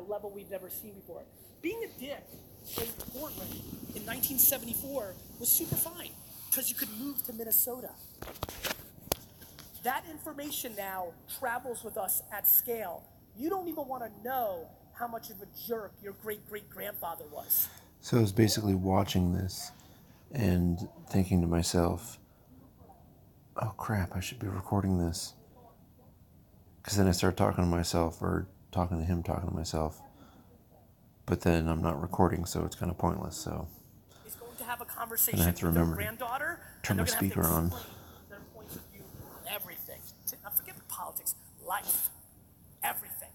level we've never seen before. Being a dick in Portland in 1974 was super fine because you could move to Minnesota. That information now travels with us at scale. You don't even want to know how much of a jerk your great-great-grandfather was. So I was basically watching this and thinking to myself, oh crap, I should be recording this. Because then I start talking to myself, or talking to him, talking to myself. But then I'm not recording, so it's kind of pointless. So Is going to have a conversation and I have to with their remember to granddaughter, turn and my they're going to speaker have to on. explain their points of view on everything. Now forget the politics, life, everything.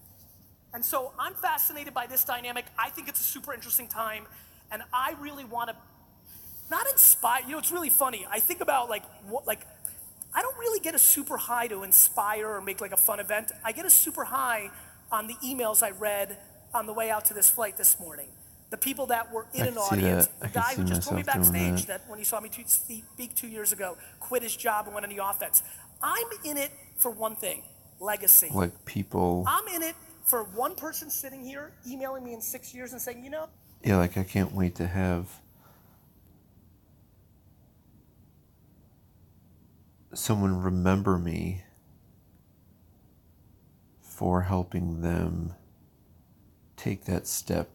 And so I'm fascinated by this dynamic. I think it's a super interesting time, and I really want to not inspire. You know, it's really funny. I think about like I don't really get a super high to inspire or make like a fun event. I get a super high on the emails I read on the way out to this flight this morning. The people that were in I an can see audience, that. the I can guy see who just told me myself doing backstage that. that when he saw me speak 2 years ago, quit his job and went on the offense. I'm in it for one thing, legacy. Like people. I'm in it for one person sitting here emailing me in 6 years and saying, you know. Yeah, like I can't wait to have someone remember me for helping them take that step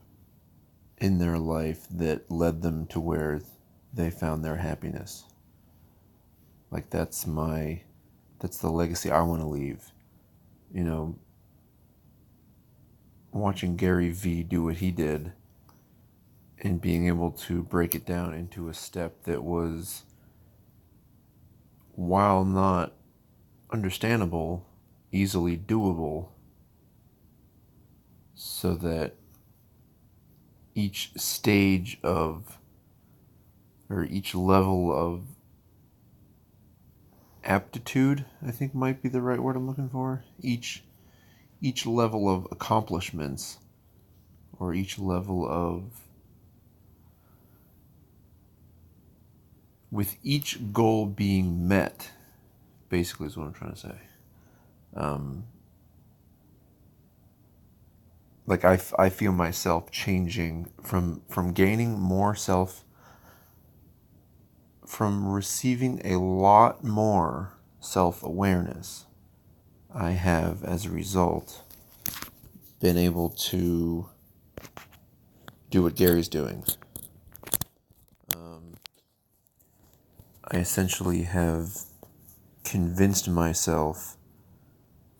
in their life that led them to where they found their happiness. Like that's the legacy I want to leave. You know, watching Garyvee do what he did and being able to break it down into a step that was, while not understandable, easily doable, so that each stage of, or each level of aptitude, I think might be the right word I'm looking for. Each level of accomplishments, or each level of, with each goal being met, basically is what I'm trying to say. Like I feel myself changing from gaining more self, from receiving a lot more self-awareness. I have, as a result, been able to do what Gary's doing. I essentially have convinced myself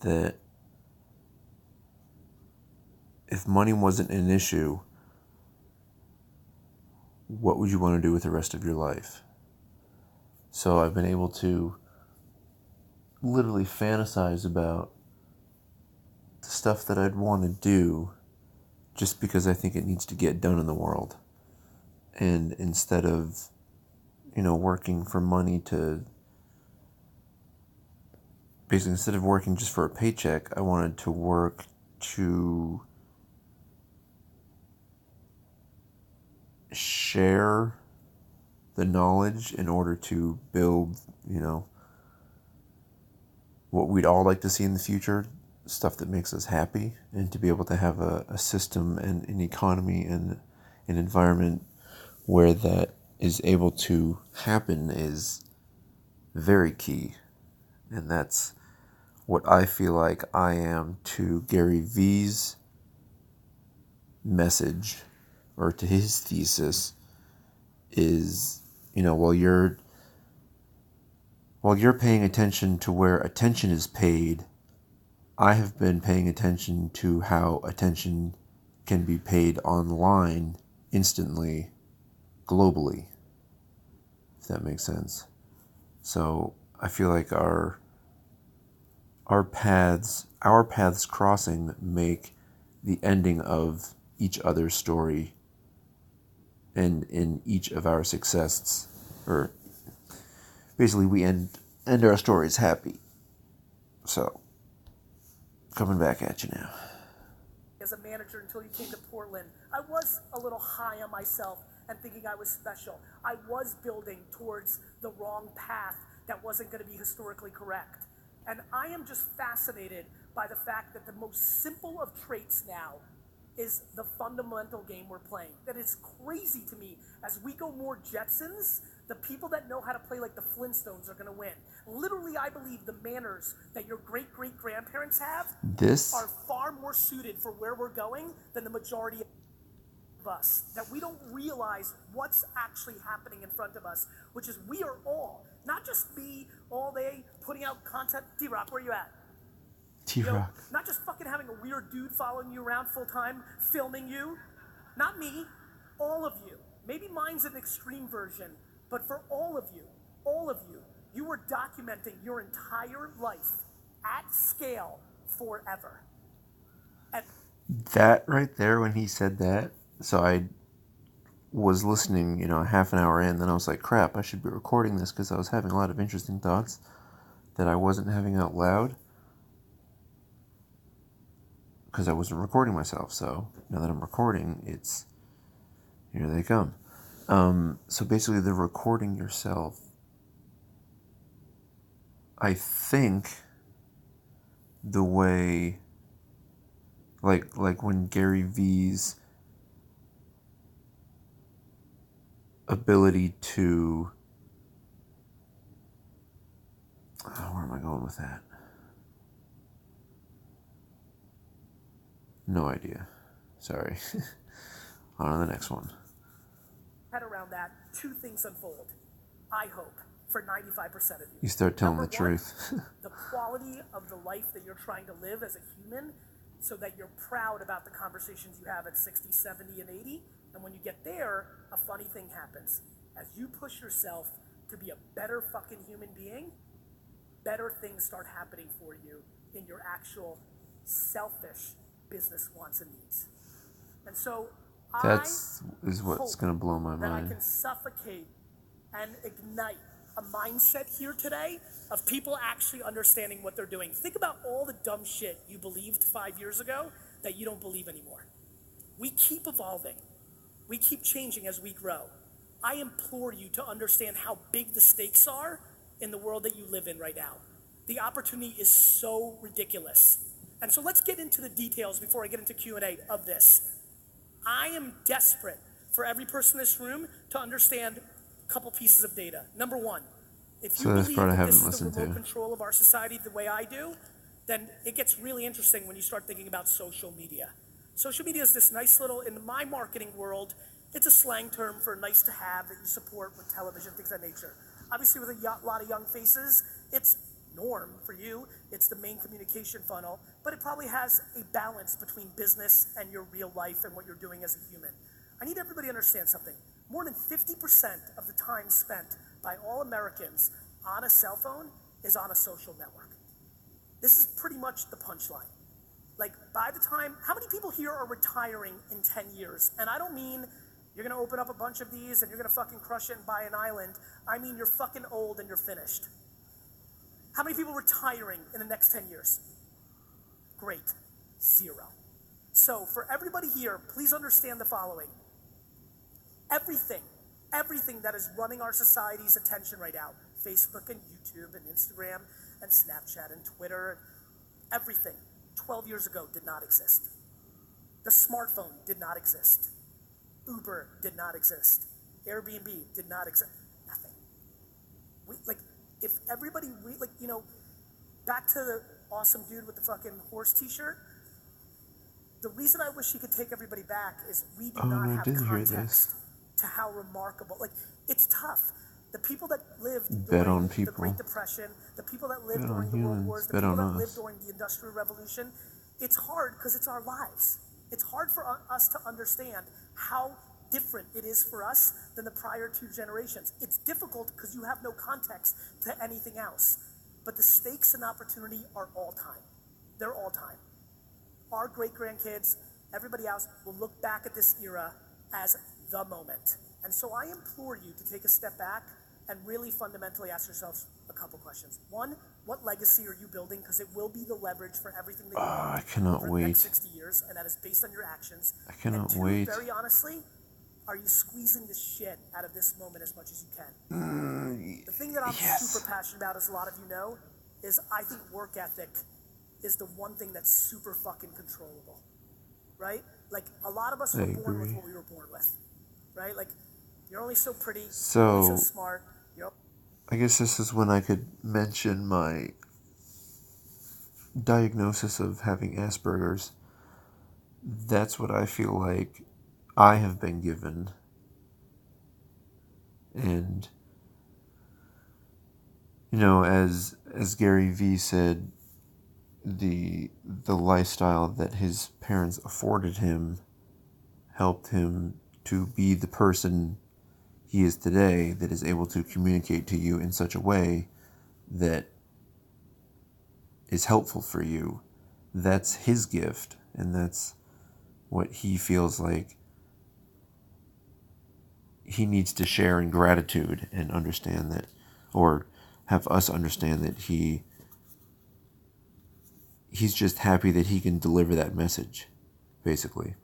that if money wasn't an issue, what would you want to do with the rest of your life? So I've been able to literally fantasize about the stuff that I'd want to do just because I think it needs to get done in the world. And instead of, working for money to, basically instead of working just for a paycheck, I wanted to work to share the knowledge in order to build, what we'd all like to see in the future, stuff that makes us happy, and to be able to have a system and an economy and an environment where that is able to happen is very key. And that's what I feel like I am to Garyvee's message, or to his thesis, is, while you're paying attention to where attention is paid, I have been paying attention to how attention can be paid online, instantly, globally, if that makes sense. So I feel like our paths crossing make the ending of each other's story, and in each of our successes, or basically we end our stories happy. So, coming back at you now. As a manager until you came to Portland, I was a little high on myself and thinking I was special. I was building towards the wrong path that wasn't going to be historically correct. And I am just fascinated by the fact that the most simple of traits now is the fundamental game we're playing. That is crazy to me. As we go more Jetsons, the people that know how to play like the Flintstones are gonna win. Literally, I believe the manners that your great-great-grandparents have are far more suited for where we're going than the majority of us. That we don't realize what's actually happening in front of us, which is we are all, not just me all day putting out content. D-Rock, where you at? T-Rock. Not just fucking having a weird dude following you around full time, filming you. Not me, all of you. Maybe mine's an extreme version, but for all of you, you were documenting your entire life at scale forever. And That right there, when he said that, so I was listening, half an hour in, then I was like, crap, I should be recording this because I was having a lot of interesting thoughts that I wasn't having out loud because I wasn't recording myself. So now that I'm recording, here they come. So basically, the recording yourself, I think the way, like when Garyvee's ability to, where am I going with that? No idea. Sorry. On to the next one. head around that, two things unfold. I hope for 95% of you. You start telling Number the one, truth. the quality of the life that you're trying to live as a human, so that you're proud about the conversations you have at 60, 70, and 80. And when you get there, a funny thing happens. As you push yourself to be a better fucking human being, better things start happening for you in your actual selfish business wants and needs. And so That's what's hope going to blow my that I mind. can suffocate and ignite a mindset here today of people actually understanding what they're doing. Think about all the dumb shit you believed 5 years ago that you don't believe anymore. We keep evolving. We keep changing as we grow. I implore you to understand how big the stakes are in the world that you live in right now. The opportunity is so ridiculous. And so let's get into the details before I get into Q&A of this. I am desperate for every person in this room to understand a couple pieces of data. Number one, if you So this believe part I that this haven't is the listened remote to. control of our society the way I do, then it gets really interesting when you start thinking about social media. Social media is this nice little, in my marketing world, it's a slang term for nice to have that you support with television, things of that nature. Obviously with a lot of young faces, it's norm for you. It's the main communication funnel, but it probably has a balance between business and your real life and what you're doing as a human. I need everybody to understand something. More than 50% of the time spent by all Americans on a cell phone is on a social network. This is pretty much the punchline. Like, by the time, how many people here are retiring in 10 years? And I don't mean you're gonna open up a bunch of these and you're gonna fucking crush it and buy an island. I mean you're fucking old and you're finished. How many people retiring in the next 10 years? Great, 0. So for everybody here, please understand the following. Everything that is running our society's attention right now, Facebook and YouTube and Instagram and Snapchat and Twitter, everything 12 years ago did not exist. The smartphone did not exist. Uber did not exist. Airbnb did not exist. Nothing. If everybody, back to the awesome dude with the fucking horse t-shirt, the reason I wish you could take everybody back is we do not have context to how remarkable, it's tough. The people that lived during the Great Depression, the people that lived during the World Wars, the people that lived during the Industrial Revolution, it's hard because it's our lives. It's hard for us to understand how different it is for us than the prior two generations. It's difficult because you have no context to anything else. But the stakes and opportunity are all time. They're all time. Our great-grandkids, everybody else, will look back at this era as the moment. And so I implore you to take a step back and really fundamentally ask yourselves a couple questions. One, what legacy are you building? Because it will be the leverage for everything that you do for the next 60 years, and that is based on your actions. I cannot and two, wait. Very honestly, are you squeezing the shit out of this moment as much as you can? The thing that I'm super passionate about, as a lot of you know, is I think work ethic is the one thing that's super fucking controllable, right? Like, a lot of us I were born with agree. what we were born with, right? Like, you're only so pretty, you're only so So smart, you're I guess this is when I could mention my diagnosis of having Asperger's. That's what I feel like I have been given. And as Garyvee said, the lifestyle that his parents afforded him helped him to be the person he is today, that is able to communicate to you in such a way that is helpful for you. That's his gift, and that's what he feels like he needs to share in gratitude and understand that, or have us understand that he's just happy that he can deliver that message, basically.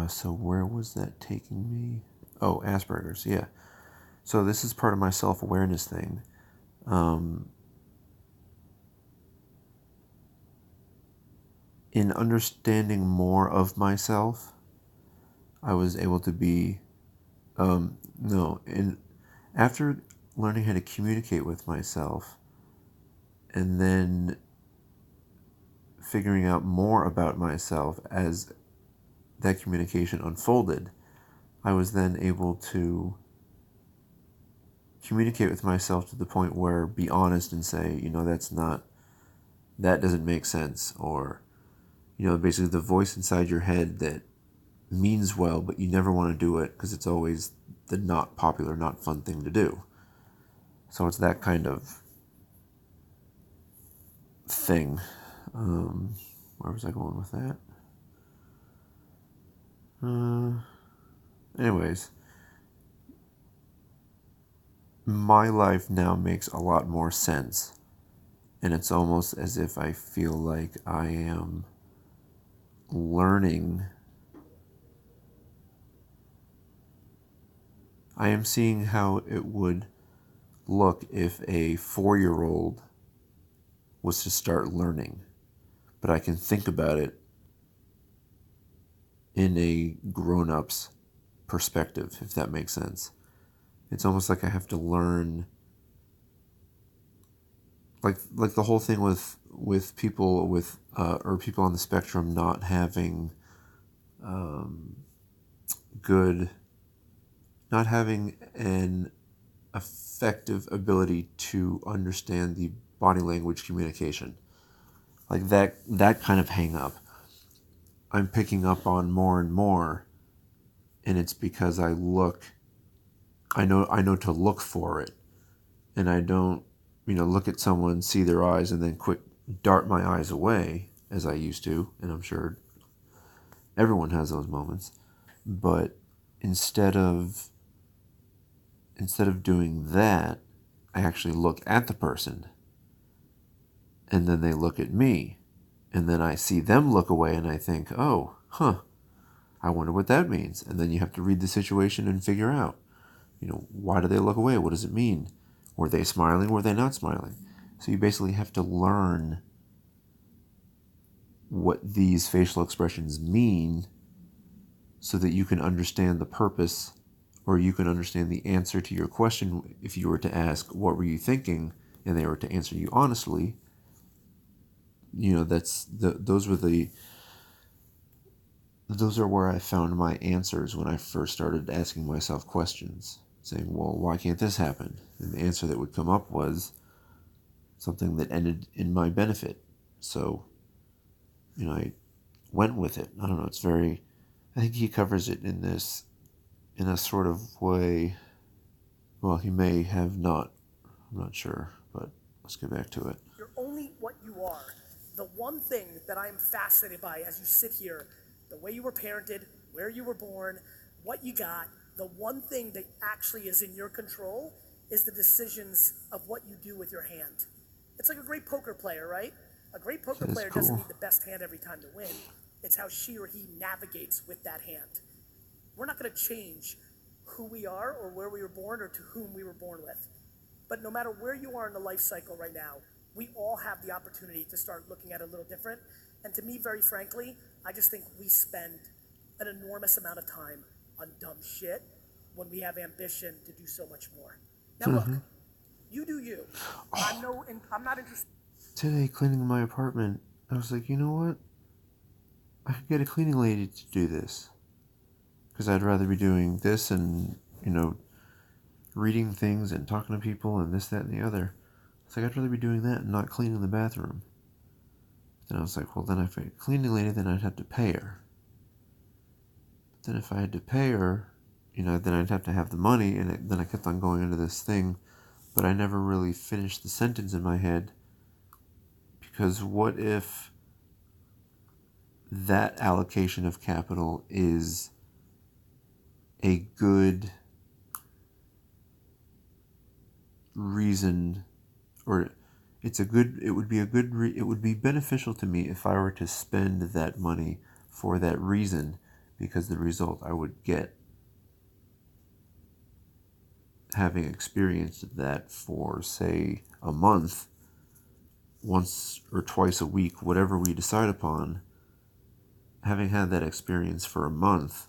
So where was that taking me? Oh, Asperger's, yeah. So this is part of my self-awareness thing. In understanding more of myself, I was able to be, no, in after learning how to communicate with myself, and then figuring out more about myself as that communication unfolded, I was then able to communicate with myself to the point where be honest and say, that doesn't make sense, or, basically the voice inside your head that means well, but you never want to do it because it's always the not popular, not fun thing to do. So it's that kind of thing. Where was I going with that? Anyways, my life now makes a lot more sense. And it's almost as if I feel like I am learning. I am seeing how it would look if a 4-year-old was to start learning. But I can think about it in a grown-up's perspective, if that makes sense. It's almost like I have to learn, like the whole thing with people with or people on the spectrum not having good, not having an effective ability to understand the body language communication, like that kind of hang up I'm picking up on more and more, and it's because I know to look for it, and I don't look at someone, see their eyes, and then quick dart my eyes away as I used to, and I'm sure everyone has those moments. But instead of doing that, I actually look at the person, and then they look at me, and then I see them look away, and I think, oh, I wonder what that means. And then you have to read the situation and figure out, why do they look away? What does it mean? Were they smiling? Were they not smiling? So you basically have to learn what these facial expressions mean so that you can understand the purpose, or you can understand the answer to your question. If you were to ask, what were you thinking? And they were to answer you honestly, those are where I found my answers when I first started asking myself questions, saying, well, why can't this happen? And the answer that would come up was something that ended in my benefit. So, I went with it. I don't know. I think he covers it in a sort of way. Well, he may have not. I'm not sure, but let's get back to it. You're only what you are. The one thing that I'm fascinated by as you sit here, the way you were parented, where you were born, what you got, the one thing that actually is in your control is the decisions of what you do with your hand. It's like a great poker player, right? A great poker That is player doesn't cool. need the best hand every time to win. It's how she or he navigates with that hand. We're not going to change who we are or where we were born or to whom we were born with. But no matter where you are in the life cycle right now, we all have the opportunity to start looking at it a little different. And to me, very frankly, I just think we spend an enormous amount of time on dumb shit when we have ambition to do so much more. Now look, you do you. I'm not interested. Today, cleaning my apartment, I was like, you know what? I could get a cleaning lady to do this. Because I'd rather be doing this and, reading things and talking to people and this, that, and the other. It's like, I'd rather be doing that and not cleaning the bathroom. Then I was like, well, then if I had a cleaning lady, then I'd have to pay her. But then if I had to pay her, then I'd have to have the money, and then I kept on going into this thing, but I never really finished the sentence in my head, because what if that allocation of capital is a good reason, or it would be beneficial to me if I were to spend that money for that reason, because the result I would get having experienced that for, say, a month, once or twice a week, whatever we decide upon, having had that experience for a month,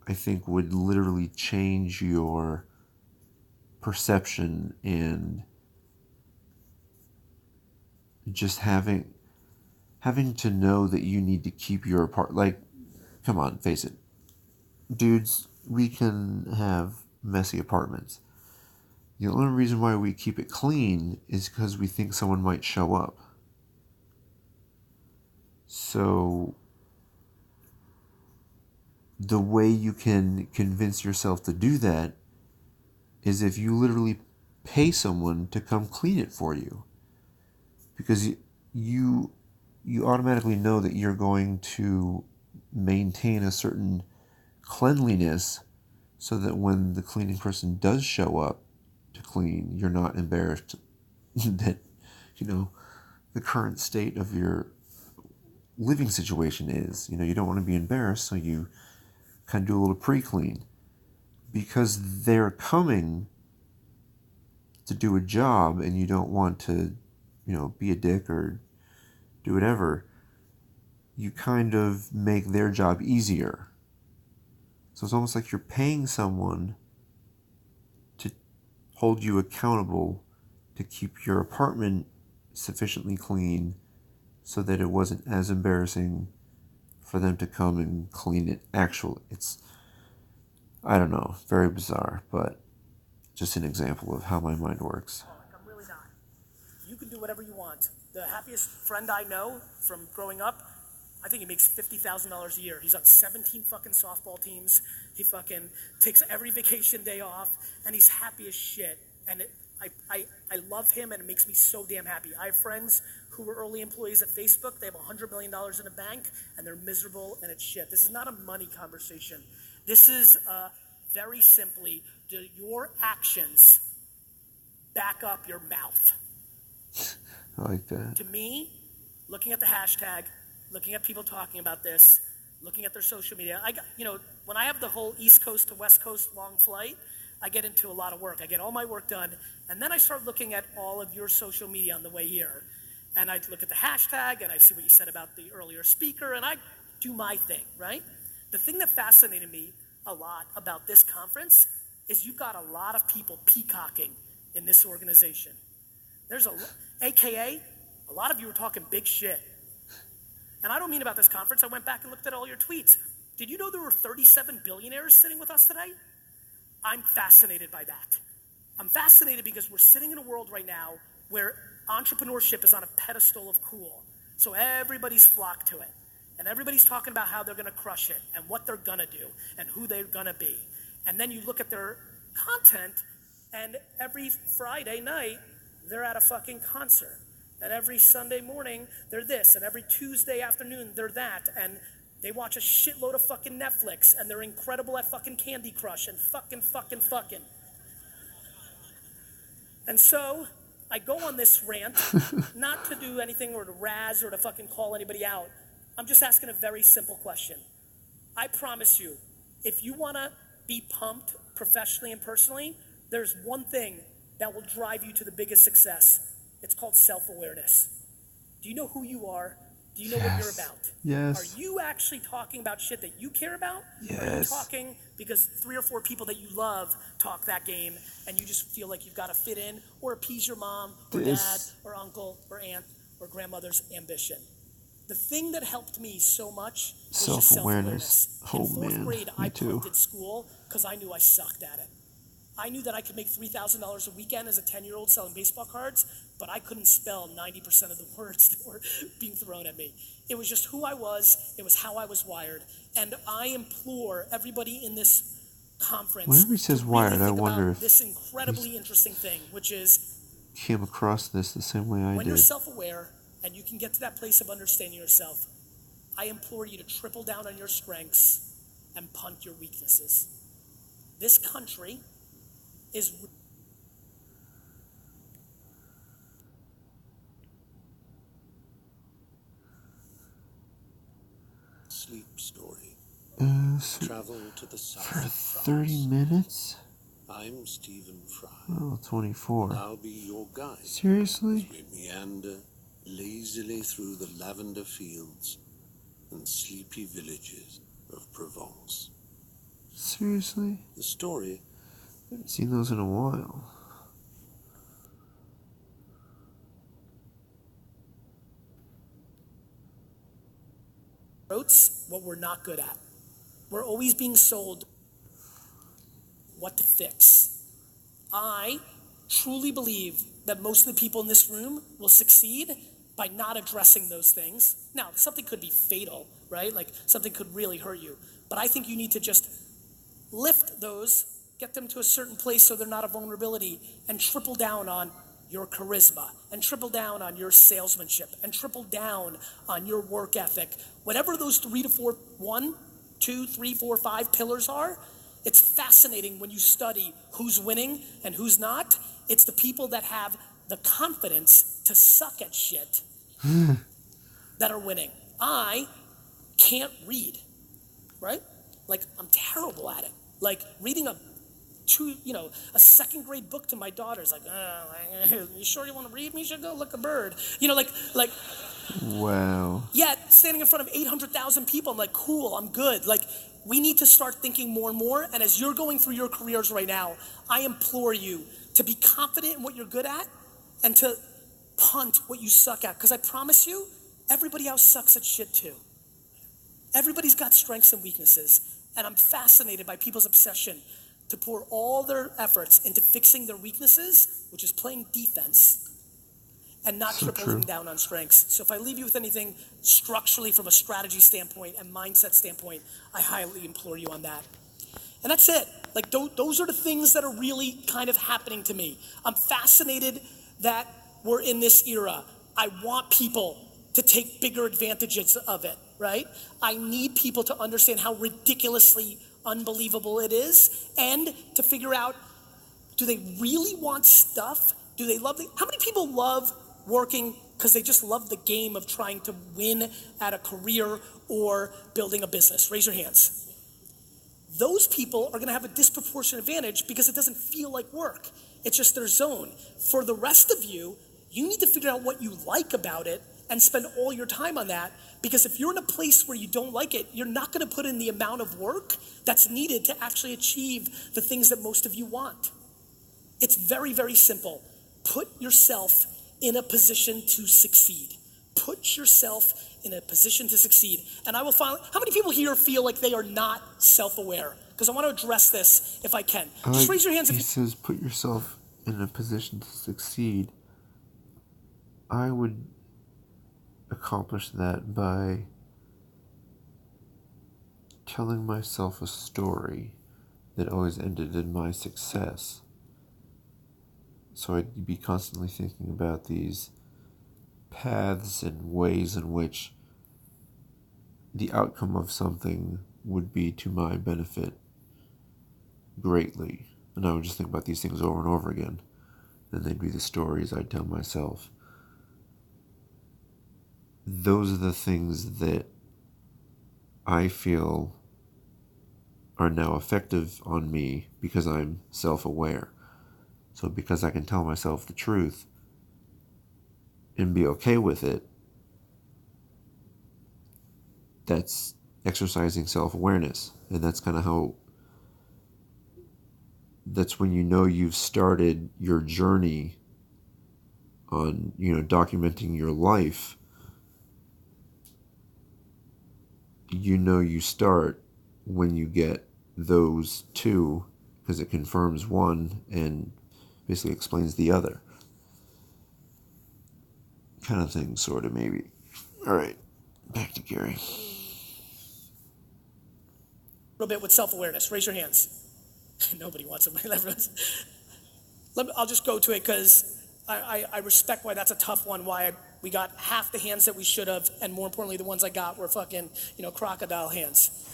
I think would literally change your perception, and just having to know that you need to keep your apart. Like, come on, face it, dudes, we can have messy apartments. The only reason why we keep it clean is because we think someone might show up. So the way you can convince yourself to do that is if you literally pay someone to come clean it for you. Because you automatically know that you're going to maintain a certain cleanliness, so that when the cleaning person does show up to clean, you're not embarrassed that, the current state of your living situation is. You don't want to be embarrassed, so you kind of do a little pre-clean. Because they're coming to do a job, and you don't want to, be a dick or do whatever, you kind of make their job easier. So it's almost like you're paying someone to hold you accountable to keep your apartment sufficiently clean, so that it wasn't as embarrassing for them to come and clean it. I don't know, very bizarre, but just an example of how my mind works. I'm really not. You can do whatever you want. The happiest friend I know from growing up, I think he makes $50,000 a year. He's on 17 fucking softball teams. He fucking takes every vacation day off, and he's happy as shit. And I love him, and it makes me so damn happy. I have friends who were early employees at Facebook. They have $100 million in a bank, and they're miserable, and it's shit. This is not a money conversation. This is very simply, do your actions back up your mouth? I like that. To me, looking at the hashtag, looking at people talking about this, looking at their social media, when I have the whole East Coast to West Coast long flight, I get into a lot of work. I get all my work done, and then I start looking at all of your social media on the way here. And I look at the hashtag, and I see what you said about the earlier speaker, and I do my thing, right? The thing that fascinated me a lot about this conference is you've got a lot of people peacocking in this organization. AKA, a lot of you are talking big shit. And I don't mean about this conference. I went back and looked at all your tweets. Did you know there were 37 billionaires sitting with us today? I'm fascinated by that. I'm fascinated because we're sitting in a world right now where entrepreneurship is on a pedestal of cool. So everybody's flocked to it. And everybody's talking about how they're gonna crush it and what they're gonna do and who they're gonna be. And then you look at their content, and every Friday night, they're at a fucking concert. And every Sunday morning, they're this. And every Tuesday afternoon, they're that. And they watch a shitload of fucking Netflix, and they're incredible at fucking Candy Crush and fucking. And so I go on this rant, not to do anything or to razz or to fucking call anybody out. I'm just asking a very simple question. I promise you, if you want to be pumped professionally and personally, there's one thing that will drive you to the biggest success. It's called self-awareness. Do you know who you are? Do you know what you're about? Yes. Are you actually talking about shit that you care about? Yes. Or are you talking because 3 or 4 people that you love talk that game and you just feel like you've got to fit in or appease your mom or dad or uncle or aunt or grandmother's ambition? The thing that helped me so much was just self-awareness. In 4th grade, I punted school because I knew I sucked at it. I knew that I could make $3,000 a weekend as a 10-year-old selling baseball cards, but I couldn't spell 90% of the words that were being thrown at me. It was just who I was. It was how I was wired. And I implore everybody in this conference whenever he says to wired, really I think wonder about if this incredibly interesting thing, which is came across this the same way I when you're did. self-aware and you can get to that place of understanding yourself, I implore you to triple down on your strengths and punt your weaknesses. This country is sleep story. So Travel to the south for of 30 France. minutes? I'm Stephen Fry. Oh, 24. I'll be your guide Seriously? as we meander lazily through the lavender fields and sleepy villages of Provence. Seriously? The story I haven't seen those in a while. approach what we're not good at. We're always being sold what to fix. I truly believe that most of the people in this room will succeed by not addressing those things. Now, something could be fatal, right? Like something could really hurt you. But I think you need to just lift those, get them to a certain place so they're not a vulnerability, and triple down on your charisma, and triple down on your salesmanship, and triple down on your work ethic. Whatever those 3 to 4, 1, 2, 3, 4, 5 pillars are, it's fascinating when you study who's winning and who's not. It's the people that have the confidence to suck at shit that are winning. I can't read, right? Like, I'm terrible at it. Like, reading a 2nd grade book to my daughter's like, you sure you want to read me? You should go look a bird. Like. Wow. Yet, standing in front of 800,000 people, I'm like, cool, I'm good. Like, we need to start thinking more and more. And as you're going through your careers right now, I implore you to be confident in what you're good at and to punt what you suck at. Because I promise you, everybody else sucks at shit too. Everybody's got strengths and weaknesses. And I'm fascinated by people's obsession to pour all their efforts into fixing their weaknesses, which is playing defense, and not tripling down on strengths. So if I leave you with anything structurally from a strategy standpoint and mindset standpoint, I highly implore you on that. And that's it. Like those are the things that are really kind of happening to me. I'm fascinated that we're in this era. I want people to take bigger advantages of it, right? I need people to understand how ridiculously unbelievable it is and to figure out, do they really want stuff? Do they love how many people love working because they just love the game of trying to win at a career or building a business? Raise your hands. Those people are going to have a disproportionate advantage because it doesn't feel like work. It's just their zone. For the rest of you, you need to figure out what you like about it and spend all your time on that, because if you're in a place where you don't like it, you're not going to put in the amount of work that's needed to actually achieve the things that most of you want. It's very, very simple. Put yourself in a position to succeed. Put yourself in a position to succeed. And I will finally, how many people here feel like they are not self-aware? Because I want to address this if I can. Just raise your hands if he says put yourself in a position to succeed. I would accomplish that by telling myself a story that always ended in my success. So I'd be constantly thinking about these paths and ways in which the outcome of something would be to my benefit greatly. And I would just think about these things over and over again. Then they'd be the stories I'd tell myself. Those are the things that I feel are now effective on me because I'm self-aware. So because I can tell myself the truth and be okay with it, that's exercising self-awareness. And that's kind of how, that's when you know you've started your journey on, documenting your life. You start when you get those two, because it confirms one and basically explains the other. Kind of thing, sort of, maybe. All right, back to Gary. A little bit with self-awareness. Raise your hands. Nobody wants it. I'll just go to it because I respect why that's a tough one, why we got half the hands that we should have, and more importantly, the ones I got were fucking, crocodile hands.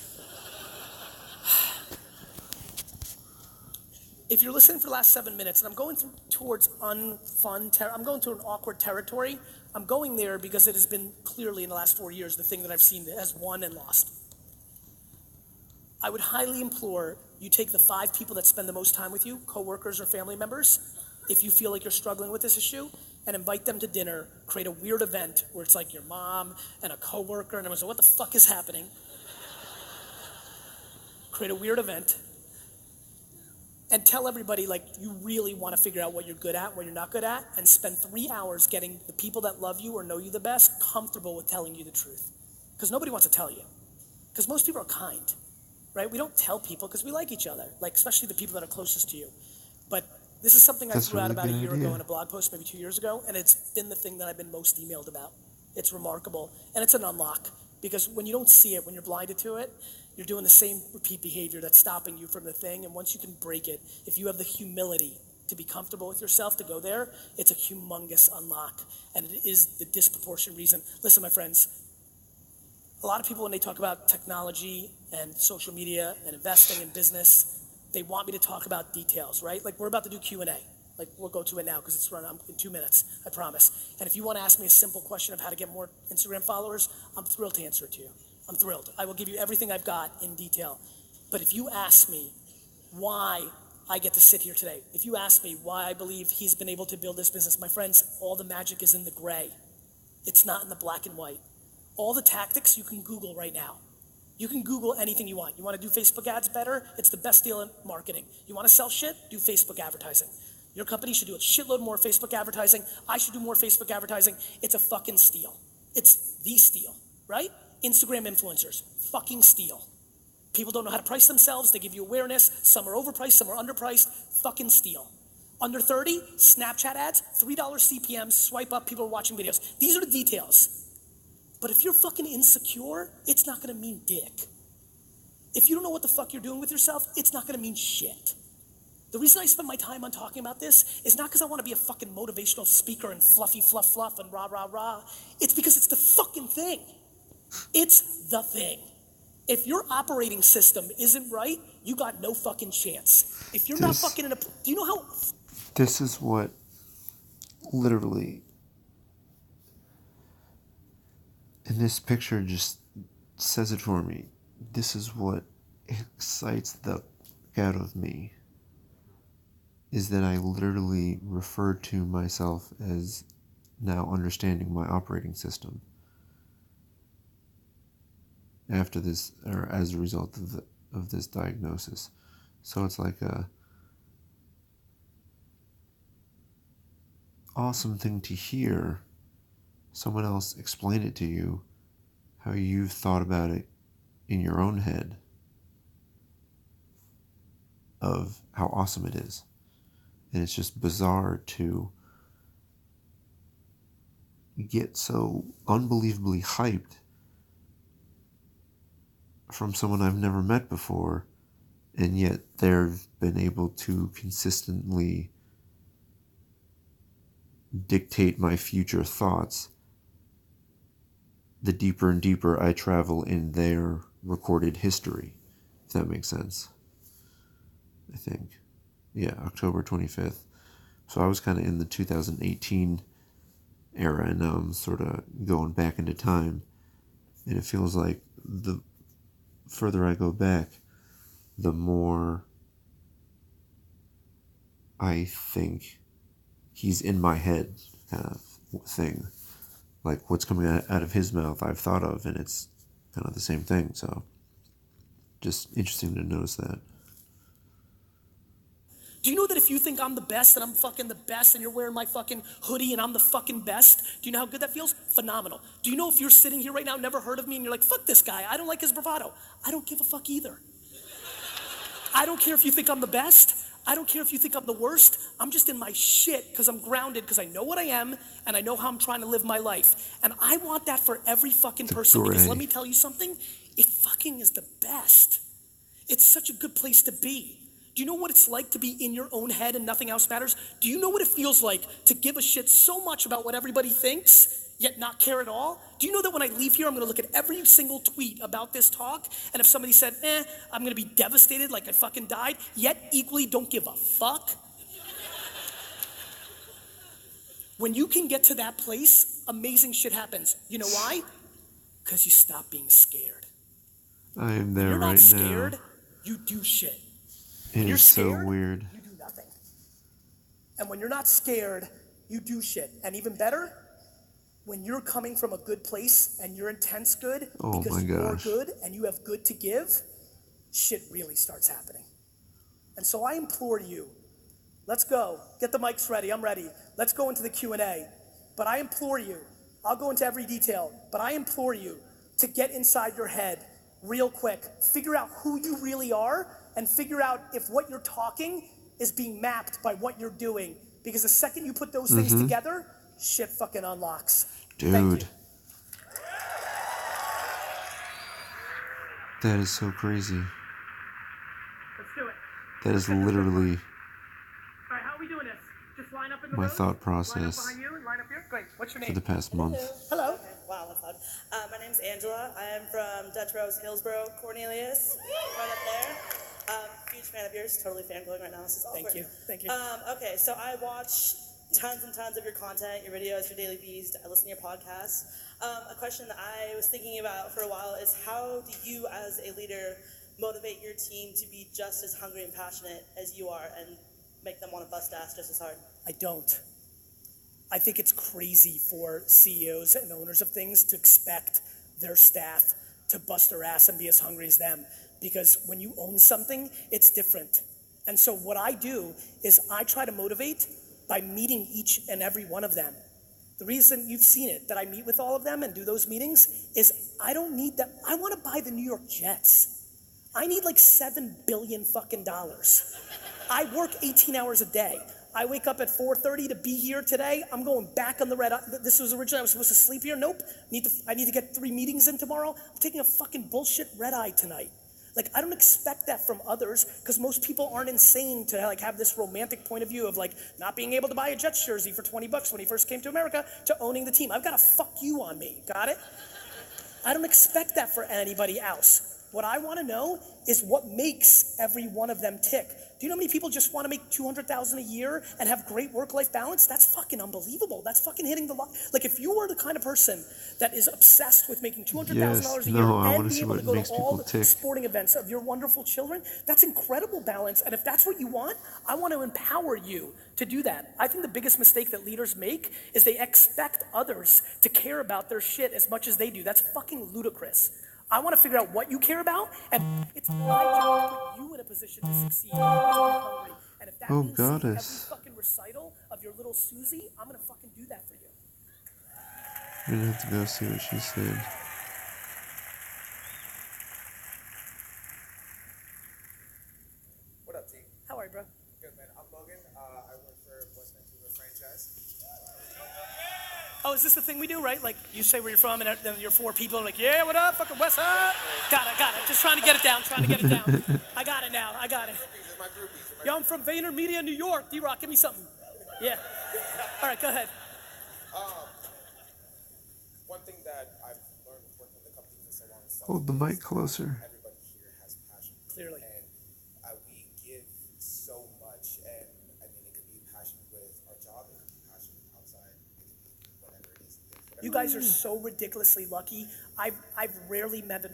If you're listening for the last 7 minutes, and I'm going towards I'm going to an awkward territory. I'm going there because it has been clearly in the last 4 years the thing that I've seen that has won and lost. I would highly implore you take the 5 people that spend the most time with you, coworkers or family members, if you feel like you're struggling with this issue, and invite them to dinner, create a weird event where it's like your mom and a coworker, and everyone's like, what the fuck is happening? Create a weird event, and tell everybody, like, you really want to figure out what you're good at, what you're not good at, and spend 3 hours getting the people that love you or know you the best comfortable with telling you the truth. Because nobody wants to tell you. Because most people are kind, right? We don't tell people because we like each other, like, especially the people that are closest to you. But this is something I threw out about a year ago in a blog post, maybe 2 years ago, and it's been the thing that I've been most emailed about. It's remarkable, and it's an unlock, because when you don't see it, when you're blinded to it, you're doing the same repeat behavior that's stopping you from the thing, and once you can break it, if you have the humility to be comfortable with yourself, to go there, it's a humongous unlock, and it is the disproportionate reason. Listen, my friends, a lot of people, when they talk about technology and social media and investing in business, they want me to talk about details, right? Like, we're about to do Q&A. Like, we'll go to it now because it's run in 2 minutes, I promise. And if you want to ask me a simple question of how to get more Instagram followers, I'm thrilled to answer it to you. I'm thrilled. I will give you everything I've got in detail. But if you ask me why I get to sit here today, if you ask me why I believe he's been able to build this business, my friends, all the magic is in the gray. It's not in the black and white. All the tactics you can Google right now. You can Google anything you want. You want to do Facebook ads better? It's the best deal in marketing. You want to sell shit? Do Facebook advertising. Your company should do a shitload more Facebook advertising. I should do more Facebook advertising. It's a fucking steal. It's the steal, right? Instagram influencers, fucking steal. People don't know how to price themselves. They give you awareness. Some are overpriced, some are underpriced. Fucking steal. Under 30, Snapchat ads, $3 CPMs, swipe up, people are watching videos. These are the details. But if you're fucking insecure, it's not gonna mean dick. If you don't know what the fuck you're doing with yourself, it's not gonna mean shit. The reason I spend my time on talking about this is not because I want to be a fucking motivational speaker and fluffy fluff and rah rah rah. It's because it's the fucking thing. It's the thing. If your operating system isn't right, you got no fucking chance. If you're not fucking in a, do you know how? This is what literally, and this picture just says it for me. This is what excites the out of me, is that I literally refer to myself as now understanding my operating system after this, or as a result of this diagnosis. So it's like a awesome thing to hear someone else explain it to you, how you've thought about it in your own head, of how awesome it is. And it's just bizarre to get so unbelievably hyped from someone I've never met before, and yet they've been able to consistently dictate my future thoughts the deeper and deeper I travel in their recorded history, if that makes sense. I think. Yeah, October 25th. So I was kind of in the 2018 era, and now I'm sort of going back into time. And it feels like the further I go back, the more I think he's in my head, kind of thing. Like, what's coming out of his mouth I've thought of, and it's kind of the same thing. So just interesting to notice that. Do you know that if you think I'm the best and I'm fucking the best and you're wearing my fucking hoodie and I'm the fucking best, do you know how good that feels? Phenomenal. Do you know if you're sitting here right now, never heard of me, and you're like, fuck this guy, I don't like his bravado. I don't give a fuck either. I don't care if you think I'm the best. I don't care if you think I'm the worst. I'm just in my shit because I'm grounded, because I know what I am and I know how I'm trying to live my life. And I want that for every fucking person, because let me tell you something, it fucking is the best. It's such a good place to be. Do you know what it's like to be in your own head and nothing else matters? Do you know what it feels like to give a shit so much about what everybody thinks, yet not care at all? Do you know that when I leave here, I'm gonna look at every single tweet about this talk, and if somebody said, I'm gonna be devastated like I fucking died, yet equally don't give a fuck? When you can get to that place, amazing shit happens. You know why? Because you stop being scared. I am there You're not right scared, now. you do shit. It When you're is so scared, weird. you do nothing. And when you're not scared, you do shit. And even better, when you're coming from a good place and your intent's good, Oh because my you're gosh. good and you have good to give, shit really starts happening. And so I implore you, let's go. Get the mics ready, I'm ready. Let's go into the Q&A. But I implore you, I'll go into every detail, but I implore you to get inside your head real quick. Figure out who you really are, and figure out if what you're talking is being mapped by what you're doing. Because the second you put those things together, shit fucking unlocks. Thank Dude. you. That is so crazy. Let's do it. That is literally All right, how are we doing this? Just line up in the my rows? thought Line up process behind you and line up here? Great. What's your for name? the past month. Hello. Okay. Wow, that's loud. My name's Angela. I am from Dutch Rose, Hillsborough, Cornelius, right up there. Huge fan of yours. Totally fangirling right now. This is awkward. Thank you. Thank you. Okay, so I watch tons and tons of your content, your videos, your daily beast. I listen to your podcasts. A question that I was thinking about for a while is, how do you, as a leader, motivate your team to be just as hungry and passionate as you are, and make them want to bust ass just as hard? I don't. I think it's crazy for CEOs and owners of things to expect their staff to bust their ass and be as hungry as them. Because when you own something, it's different. And so what I do is I try to motivate by meeting each and every one of them. The reason you've seen it, that I meet with all of them and do those meetings, is I don't need that. I want to buy the New York Jets. I need like $7 billion fucking dollars. I work 18 hours a day. I wake up at 4:30 to be here today. I'm going back on the red eye. This was originally, I was supposed to sleep here. Nope. I need to get 3 meetings in tomorrow. I'm taking a fucking bullshit red eye tonight. Like, I don't expect that from others, because most people aren't insane to like have this romantic point of view of like not being able to buy a Jets jersey for $20 when he first came to America, to owning the team. I've got a fuck you on me. Got it? I don't expect that for anybody else. What I want to know is what makes every one of them tick. Do you know how many people just want to make $200,000 a year and have great work-life balance? That's fucking unbelievable. That's fucking hitting the like, if you were the kind of person that is obsessed with making $200,000 a year and be able to go to all the sporting events of your wonderful children, that's incredible balance. And if that's what you want, I want to empower you to do that. I think the biggest mistake that leaders make is they expect others to care about their shit as much as they do. That's fucking ludicrous. I want to figure out what you care about, and it's my job to put you in a position to succeed. And hungry. And if that means seeing every fucking recital of your little Susie, I'm gonna fucking do that for you. We're gonna have to go see what she said. What up, T? How are you, bro? Good, man. I'm Logan. I work for West Vancouver franchise. Oh, is this the thing we do, right? Like, you say where you're from, and then you're 4 people, and like, yeah, what up, fucking West Side? Got it. Just trying to get it down, I got it now, I got it. Groupies, my groupies. Yo, I'm from VaynerMedia, New York. D-Rock, give me something. Yeah. All right, go ahead. One thing that I've learned working with the company for so long is Hold the mic closer. everybody here has passion. Clearly. And we give so much, and I mean, it could be passion with our job, it could be passion outside, it could be whatever it is. You guys are so ridiculously lucky. I've rarely met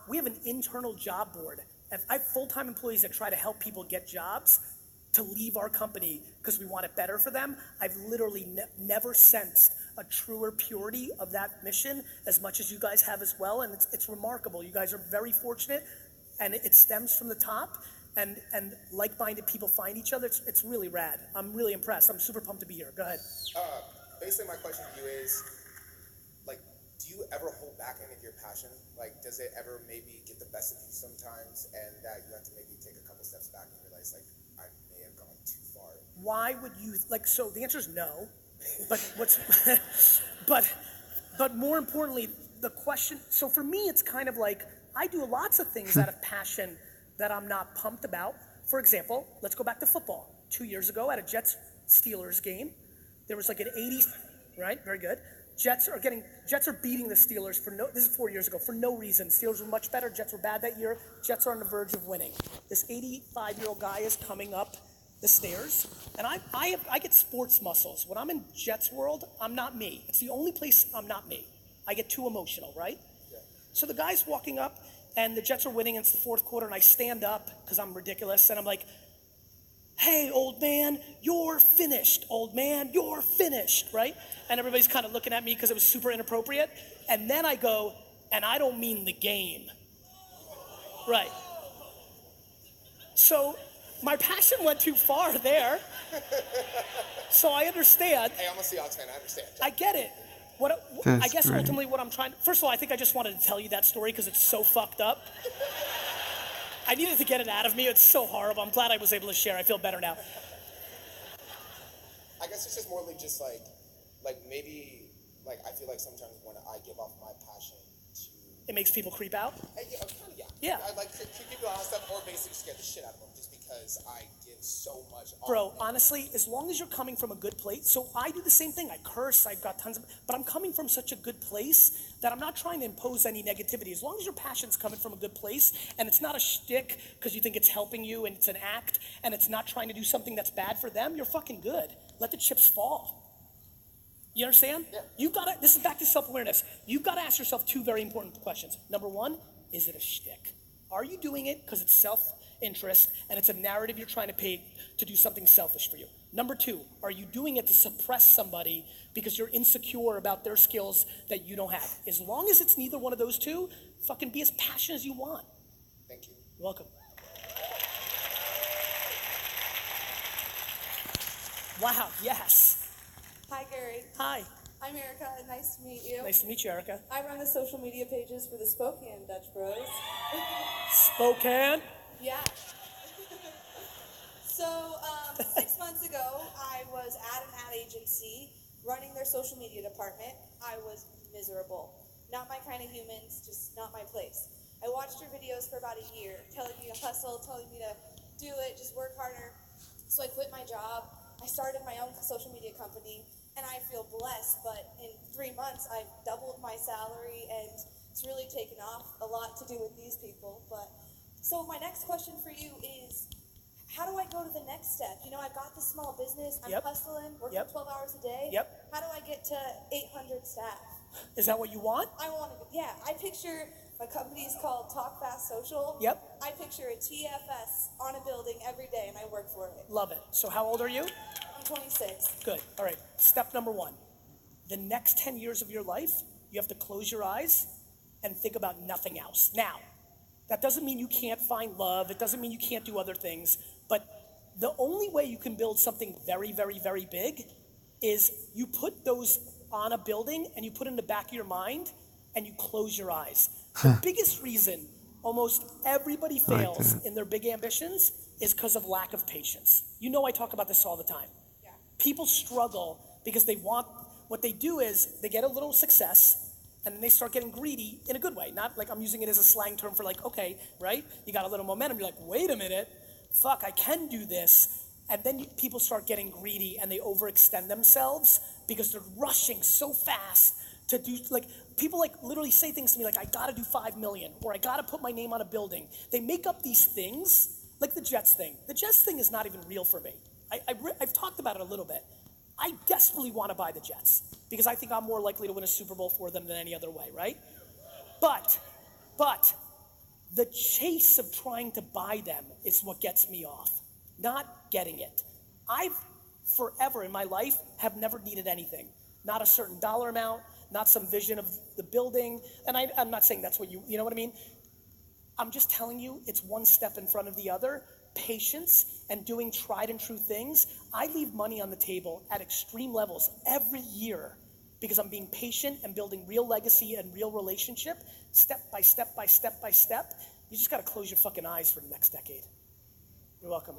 we have an internal job board. I have full-time employees that try to help people get jobs to leave our company because we want it better for them. I've literally never sensed a truer purity of that mission as much as you guys have as well, and it's remarkable. You guys are very fortunate, and it stems from the top, and like-minded people find each other. It's really rad. I'm really impressed. I'm super pumped to be here. Go ahead. Basically, my question to you is, like, do you ever hold back any of your passion? Like, does it ever maybe get the best of you sometimes, and that you have to maybe take a couple steps back and realize, like, I may have gone too far? Why would you, like, so the answer is no, but but more importantly, the question, so for me, it's kind of like, I do lots of things out of passion that I'm not pumped about. For example, let's go back to football. 2 years ago at a Jets-Steelers game, there was like an 80, right, very good. Jets are beating the Steelers this is 4 years ago, for no reason. Steelers were much better, Jets were bad that year. Jets are on the verge of winning. This 85-year-old guy is coming up the stairs, and I get sports muscles. When I'm in Jets world, I'm not me. It's the only place I'm not me. I get too emotional, right? Yeah. So the guy's walking up, and the Jets are winning, and it's the fourth quarter, and I stand up, because I'm ridiculous, and I'm like, hey, old man, you're finished, old man, you're finished, right? And everybody's kind of looking at me because it was super inappropriate. And then I go, and I don't mean the game. Right. So my passion went too far there. So I understand. Hey, I'm a Seahawks fan, I understand. I get it. I guess great. ultimately what I'm trying, first of all, I think I just wanted to tell you that story because it's so fucked up. I needed to get it out of me. It's so horrible. I'm glad I was able to share. I feel better now. I guess it's just more like just like maybe like I feel like sometimes when I give off my passion to It makes people creep out. Yeah. I like to keep people on stuff or basically scare the shit out of them just because I give so much. Bro, honestly, as long as you're coming from a good place, so I do the same thing. I curse, I've got tons of, but I'm coming from such a good place that I'm not trying to impose any negativity. As long as your passion's coming from a good place and it's not a shtick because you think it's helping you and it's an act and it's not trying to do something that's bad for them, you're fucking good. Let the chips fall. You understand? Yeah. You've got to, this is back to self-awareness. You've got to ask yourself two very important questions. Number one, is it a shtick? Are you doing it because it's self-interest and it's a narrative you're trying to pay to do something selfish for you? Number two, are you doing it to suppress somebody because you're insecure about their skills that you don't have? As long as it's neither one of those two, fucking be as passionate as you want. Thank you. You're welcome. Wow, yes. Hi, Gary. Hi. I'm Erica. Nice to meet you. Nice to meet you, Erica. I run the social media pages for the Spokane Dutch Bros. Spokane? Yeah. So, 6 months ago, I was at an ad agency running their social media department. I was miserable. Not my kind of humans, just not my place. I watched your videos for about a year, telling me to hustle, telling me to do it, just work harder. So I quit my job. I started my own social media company, and I feel blessed, but in 3 months, I've doubled my salary, and it's really taken off. A lot to do with these people, but so my next question for you is, how do I go to the next step? You know, I've got this small business, I'm hustling, working 12 hours a day. How do I get to 800 staff? Is that what you want? I want to, yeah. I picture, my company's called Talk Fast Social. I picture a TFS on a building every day, and I work for it. Love it. So how old are you? I'm 26. Good. All right. Step number one. The next 10 years of your life, you have to close your eyes and think about nothing else. Now, that doesn't mean you can't find love. It doesn't mean you can't do other things. But the only way you can build something very, very, very big is you put those on a building and you put it in the back of your mind and you close your eyes. The biggest reason almost everybody fails in their big ambitions is because of lack of patience. You know I talk about this all the time. Yeah. People struggle because they want, what they do is they get a little success and then they start getting greedy in a good way. Not like I'm using it as a slang term for like, okay, right? You got a little momentum. You're like, wait a minute. Fuck, I can do this. And then people start getting greedy and they overextend themselves because they're rushing so fast to do, like, people like literally say things to me like, I gotta do 5 million or I gotta put my name on a building. They make up these things, like the Jets thing. The Jets thing is not even real for me. I've talked about it a little bit. I desperately want to buy the Jets because I think I'm more likely to win a Super Bowl for them than any other way, right? But the chase of trying to buy them is what gets me off, not getting it. I've forever in my life have never needed anything. not a certain dollar amount, not some vision of the building. And I'm not saying that's what you know what I mean? I'm just telling you, it's one step in front of the other. Patience and doing tried and true things. I leave money on the table at extreme levels every year because I'm being patient and building real legacy and real relationship, step by step by step by step. You just gotta close your fucking eyes for the next decade. You're welcome.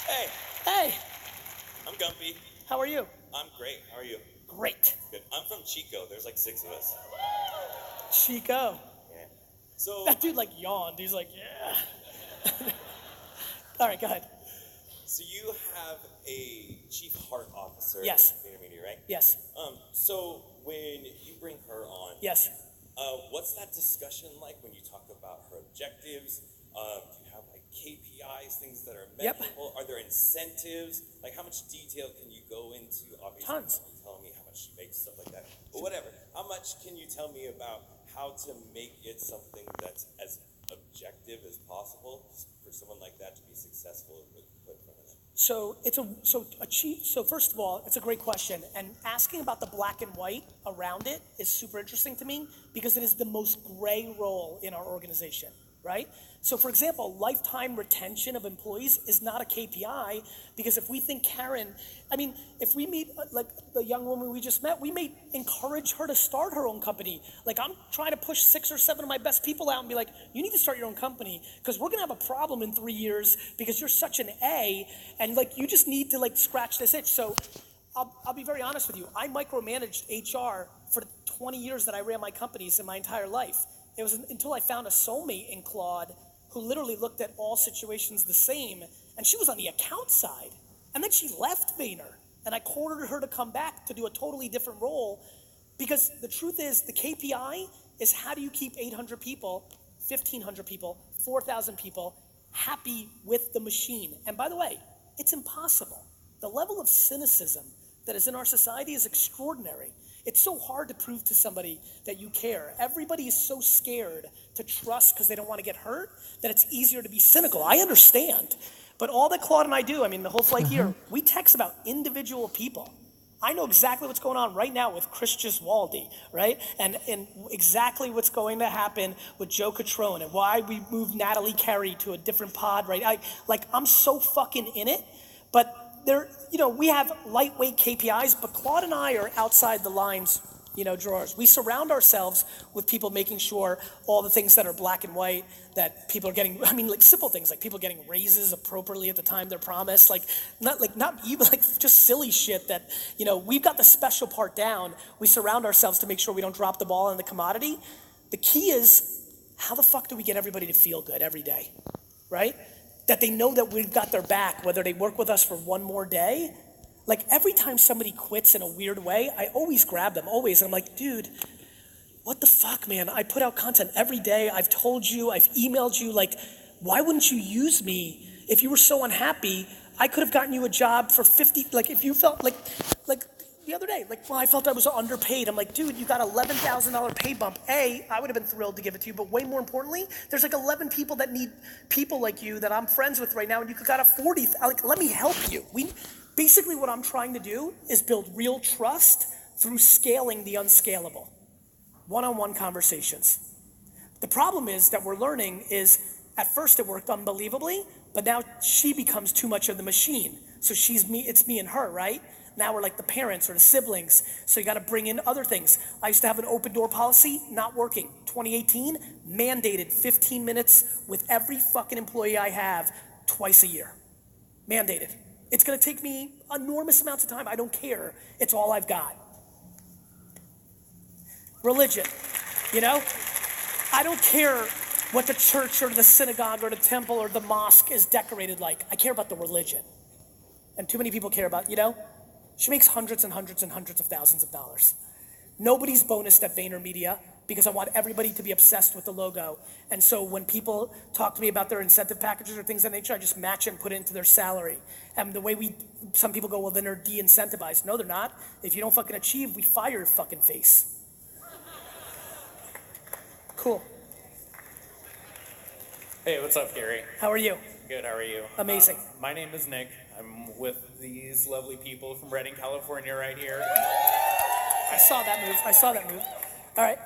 Hey, Hey, I'm Gumpy. how are you? I'm great. How are you? Great. Good. I'm from Chico. There's like 6 of us. Chico. Yeah. So, That dude like yawned. He's like, yeah. All right, go ahead. so you have a chief heart officer Yes. at VaynerMedia, right? Yes, So when you bring her on, yes. what's that discussion like when you talk about her objectives? Do you have like KPIs, things that are Yep. measurable? Are there incentives? Like how much detail can you go into? Obviously, Tons. you're not telling me how much she makes, stuff like that. But whatever. How much can you tell me about how to make it something that's as objective as possible for someone like that to be successful with put in front of them? So first of all, it's a great question, and asking about the black and white around it is super interesting to me because it is the most gray role in our organization, right? So for example, lifetime retention of employees is not a KPI because if we think if we meet like the young woman we just met, we may encourage her to start her own company. Like I'm trying to push 6 or 7 of my best people out and be like, you need to start your own company because we're gonna have a problem in 3 years because you're such an A and like you just need to like scratch this itch. So I'll be very honest with you. I micromanaged HR for the 20 years that I ran my companies in my entire life. It was until I found a soulmate in Claude who literally looked at all situations the same, and she was on the account side. And then she left Vayner, and I courted her to come back to do a totally different role because the truth is the KPI is how do you keep 800 people, 1,500 people, 4,000 people happy with the machine? And by the way, it's impossible. The level of cynicism that is in our society is extraordinary. It's so hard to prove to somebody that you care. Everybody is so scared to trust because they don't want to get hurt that it's easier to be cynical. I understand. But all that Claude and I do, I mean, the whole flight here, we text about individual people. I know exactly what's going on right now with Chris Giswaldi, right? And exactly what's going to happen with Joe Catrone and why we moved Natalie Carey to a different pod, right? I'm so fucking in it, but we have lightweight KPIs, but Claude and I are outside the lines, drawers. We surround ourselves with people making sure all the things that are black and white, that people are getting, like simple things, like people getting raises appropriately at the time they're promised, not even just silly shit that, we've got the special part down. We surround ourselves to make sure we don't drop the ball on the commodity. The key is, how the fuck do we get everybody to feel good every day, right? That they know that we've got their back, whether they work with us for one more day. Like every time somebody quits in a weird way, I always grab them, always. And I'm like, dude, what the fuck, man? I put out content every day. I've told you, I've emailed you, why wouldn't you use me? If you were so unhappy, I could have gotten you a job for 50, if you felt like the other day, I felt I was underpaid. I'm like, dude, you got $11,000 pay bump. I would have been thrilled to give it to you, but way more importantly, there's 11 people that need people like you that I'm friends with right now, and you got a 40, let me help you. Basically what I'm trying to do is build real trust through scaling the unscalable. One-on-one conversations. The problem is that we're learning is, at first it worked unbelievably, but now she becomes too much of the machine. So it's me and her, right? Now we're like the parents or the siblings, so you gotta bring in other things. I used to have an open door policy, not working. 2018, mandated 15 minutes with every fucking employee I have twice a year. Mandated. It's gonna take me enormous amounts of time, I don't care. It's all I've got. Religion, I don't care what the church or the synagogue or the temple or the mosque is decorated like. I care about the religion. And too many people care about, she makes hundreds and hundreds and hundreds of thousands of dollars. Nobody's bonused at VaynerMedia because I want everybody to be obsessed with the logo. And so when people talk to me about their incentive packages or things of that nature, I just match it and put it into their salary. And the way some people go, well, then they're de-incentivized. No, they're not. If you don't fucking achieve, we fire your fucking face. Cool. Hey, what's up, Gary? How are you? Good, how are you? Amazing. My name is Nick. I'm with these lovely people from Redding, California right here. I saw that move. All right.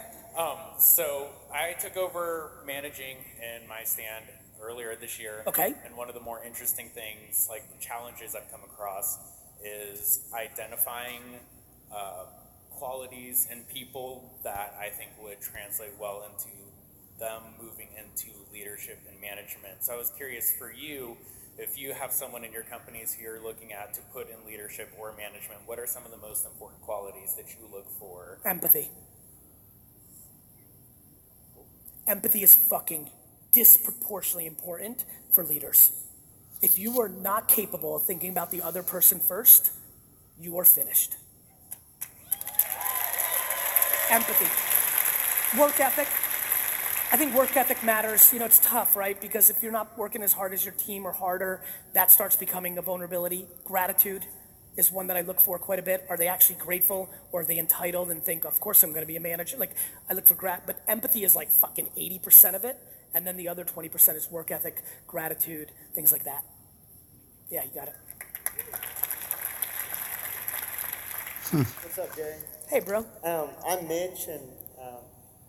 So I took over managing in my stand earlier this year. Okay. And one of the more interesting things, like challenges I've come across, is identifying qualities in people that I think would translate well into them moving into leadership and management. So I was curious for you, if you have someone in your companies who you're looking at to put in leadership or management, what are some of the most important qualities that you look for? Empathy. Empathy is fucking disproportionately important for leaders. If you are not capable of thinking about the other person first, you are finished. Empathy. Work ethic. I think work ethic matters. You know, it's tough, right? Because if you're not working as hard as your team or harder, that starts becoming a vulnerability. Gratitude is one that I look for quite a bit. Are they actually grateful, or are they entitled and think, of course I'm gonna be a manager? Like, I look for but empathy is like fucking 80% of it, and then the other 20% is work ethic, gratitude, things like that. Yeah, you got it. What's up, Gary? Hey, bro. I'm Mitch, and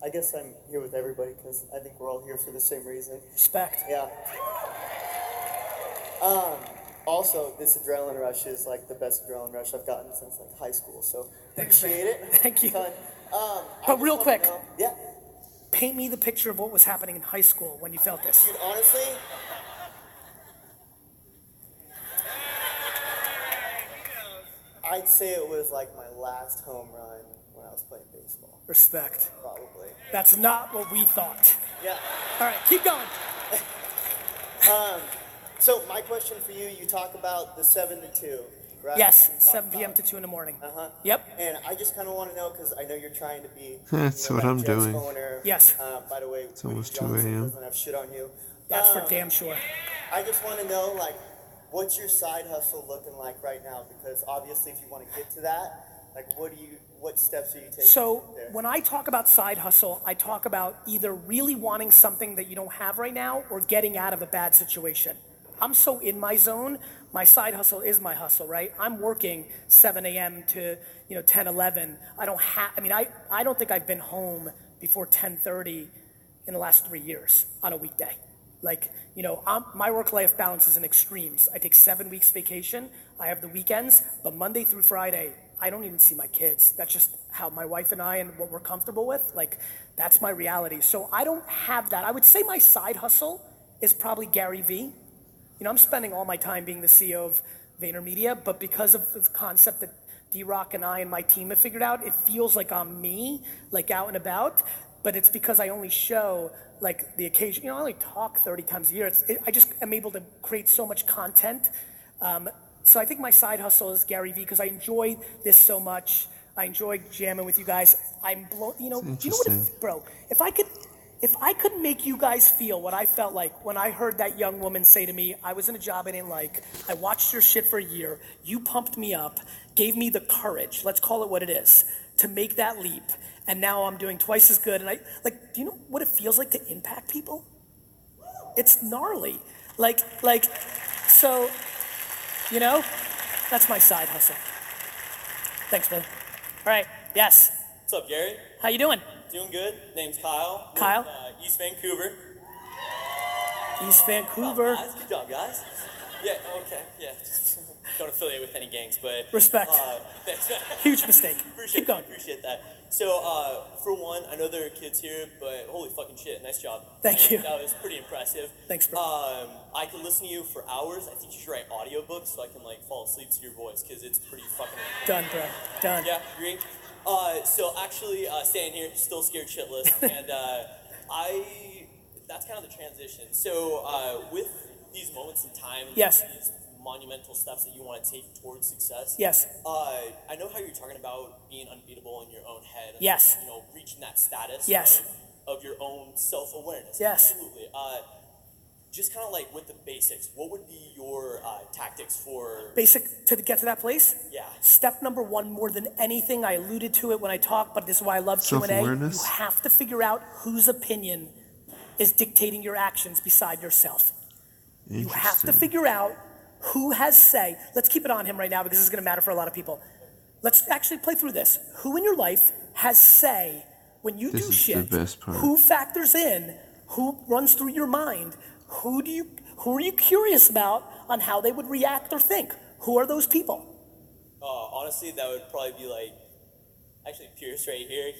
I guess I'm here with everybody because I think we're all here for the same reason. Respect. Yeah. Also, this adrenaline rush is like the best adrenaline rush I've gotten since like high school, so Thanks, appreciate man. it. Thank you. But But real quick, yeah, paint me the picture of what was happening in high school when you felt this. dude, honestly, I'd say it was like my last home run when I was playing baseball, Respect. probably. That's not what we thought. Yeah. All right, keep going. So my question for you, you talk about the 7 to 2, right? Yes, You talk 7 p.m. about- to 2 in the morning. Uh-huh. Yep. And I just kind of want to know, because I know you're trying to be That's what that I'm Jets doing. owner. Yes. By the way, It's almost Woody 2 Johnson a.m. doesn't have shit on you. That's for damn sure. I just want to know, like, what's your side hustle looking like right now? Because obviously, if you want to get to that, like, what steps are you taking? So there? when I talk about side hustle, I talk about either really wanting something that you don't have right now or getting out of a bad situation. I'm so in my zone, my side hustle is my hustle, right? I'm working 7 a.m. to 10, 11. I don't think I've been home before 10:30 in the last 3 years on a weekday. Like, my work-life balance is in extremes. I take 7 weeks vacation. I have the weekends, but Monday through Friday, I don't even see my kids. That's just how my wife and I and what we're comfortable with. Like, that's my reality. So I don't have that. I would say my side hustle is probably Garyvee. I'm spending all my time being the CEO of VaynerMedia, but because of the concept that D-Rock and I and my team have figured out, it feels like I'm me, like out and about, but it's because I only show like the occasion, I only talk 30 times a year. I just am able to create so much content. So I think my side hustle is Garyvee because I enjoy this so much. I enjoy jamming with you guys. I'm blown, do you know what, bro, if I could make you guys feel what I felt like when I heard that young woman say to me, I was in a job I didn't like, I watched your shit for a year, you pumped me up, gave me the courage, let's call it what it is, to make that leap, and now I'm doing twice as good, and do you know what it feels like to impact people? It's gnarly. So, that's my side hustle. Thanks, brother. All right, yes. What's up, Gary? How you doing? Doing good. Name's Kyle. Kyle? East Vancouver. East Vancouver. Guys, good job, guys. Yeah, okay, yeah. Don't affiliate with any gangs, but... Respect. Thanks. Huge mistake. Keep going. Appreciate that. So, for one, I know there are kids here, but holy fucking shit, nice job. Thank you. That was pretty impressive. Thanks, bro. I can listen to you for hours. I think you should write audiobooks so I can, fall asleep to your voice, because it's pretty fucking... Done, bro. Done. Yeah, agree? So actually, staying here, still scared shitless, and that's kind of the transition. So with these moments in time, Yes. these monumental steps that you want to take towards success. Yes. I know how you're talking about being unbeatable in your own head. And, Yes. reaching that status. Yes. Of your own self-awareness. Yes. Absolutely. Just kind of with the basics, what would be your tactics for... Basic to get to that place? Yeah. Step number one, more than anything, I alluded to it when I talked, but this is why I love Q&A. Self-awareness? You have to figure out whose opinion is dictating your actions beside yourself. You have to figure out Who has say? Let's keep it on him right now because this is gonna matter for a lot of people. Let's actually play through this. Who in your life has say when you This do is shit? the best part. Who factors in? Who runs through your mind? Who are you curious about on how they would react or think? Who are those people? Honestly, that would probably be like, actually Pierce right here.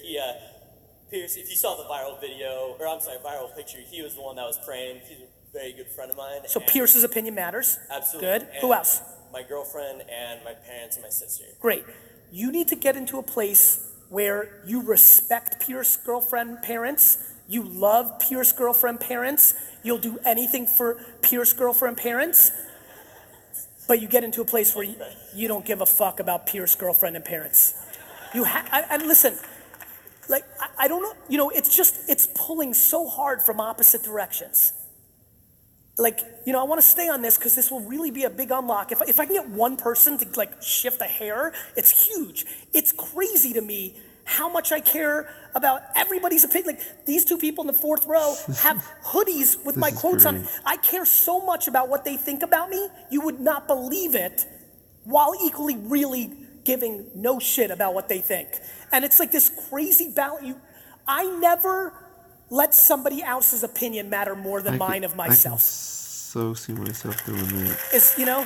Pierce, if you saw the viral viral picture, he was the one that was praying. He's a very good friend of mine. So Pierce's opinion matters. Absolutely. Good. And who else? My girlfriend and my parents and my sister. Great. You need to get into a place where you respect Pierce's girlfriend parents. You love Pierce's girlfriend parents. You'll do anything for Pierce's girlfriend parents. But you get into a place where you don't give a fuck about Pierce's girlfriend and parents. And listen, like, I don't know, you know, it's pulling so hard from opposite directions. Like, you know, I want to stay on this because this will really be a big unlock. If I can get one person to like shift a hair, it's huge. It's crazy to me how much I care about everybody's opinion. Like, these two people in the fourth row have hoodies with my quotes on. I care so much about what they think about me, you would not believe it, while equally really giving no shit about what they think. And it's like this crazy balance. I never let somebody else's opinion matter more than mine of myself. I can so see myself doing that. It's, you know,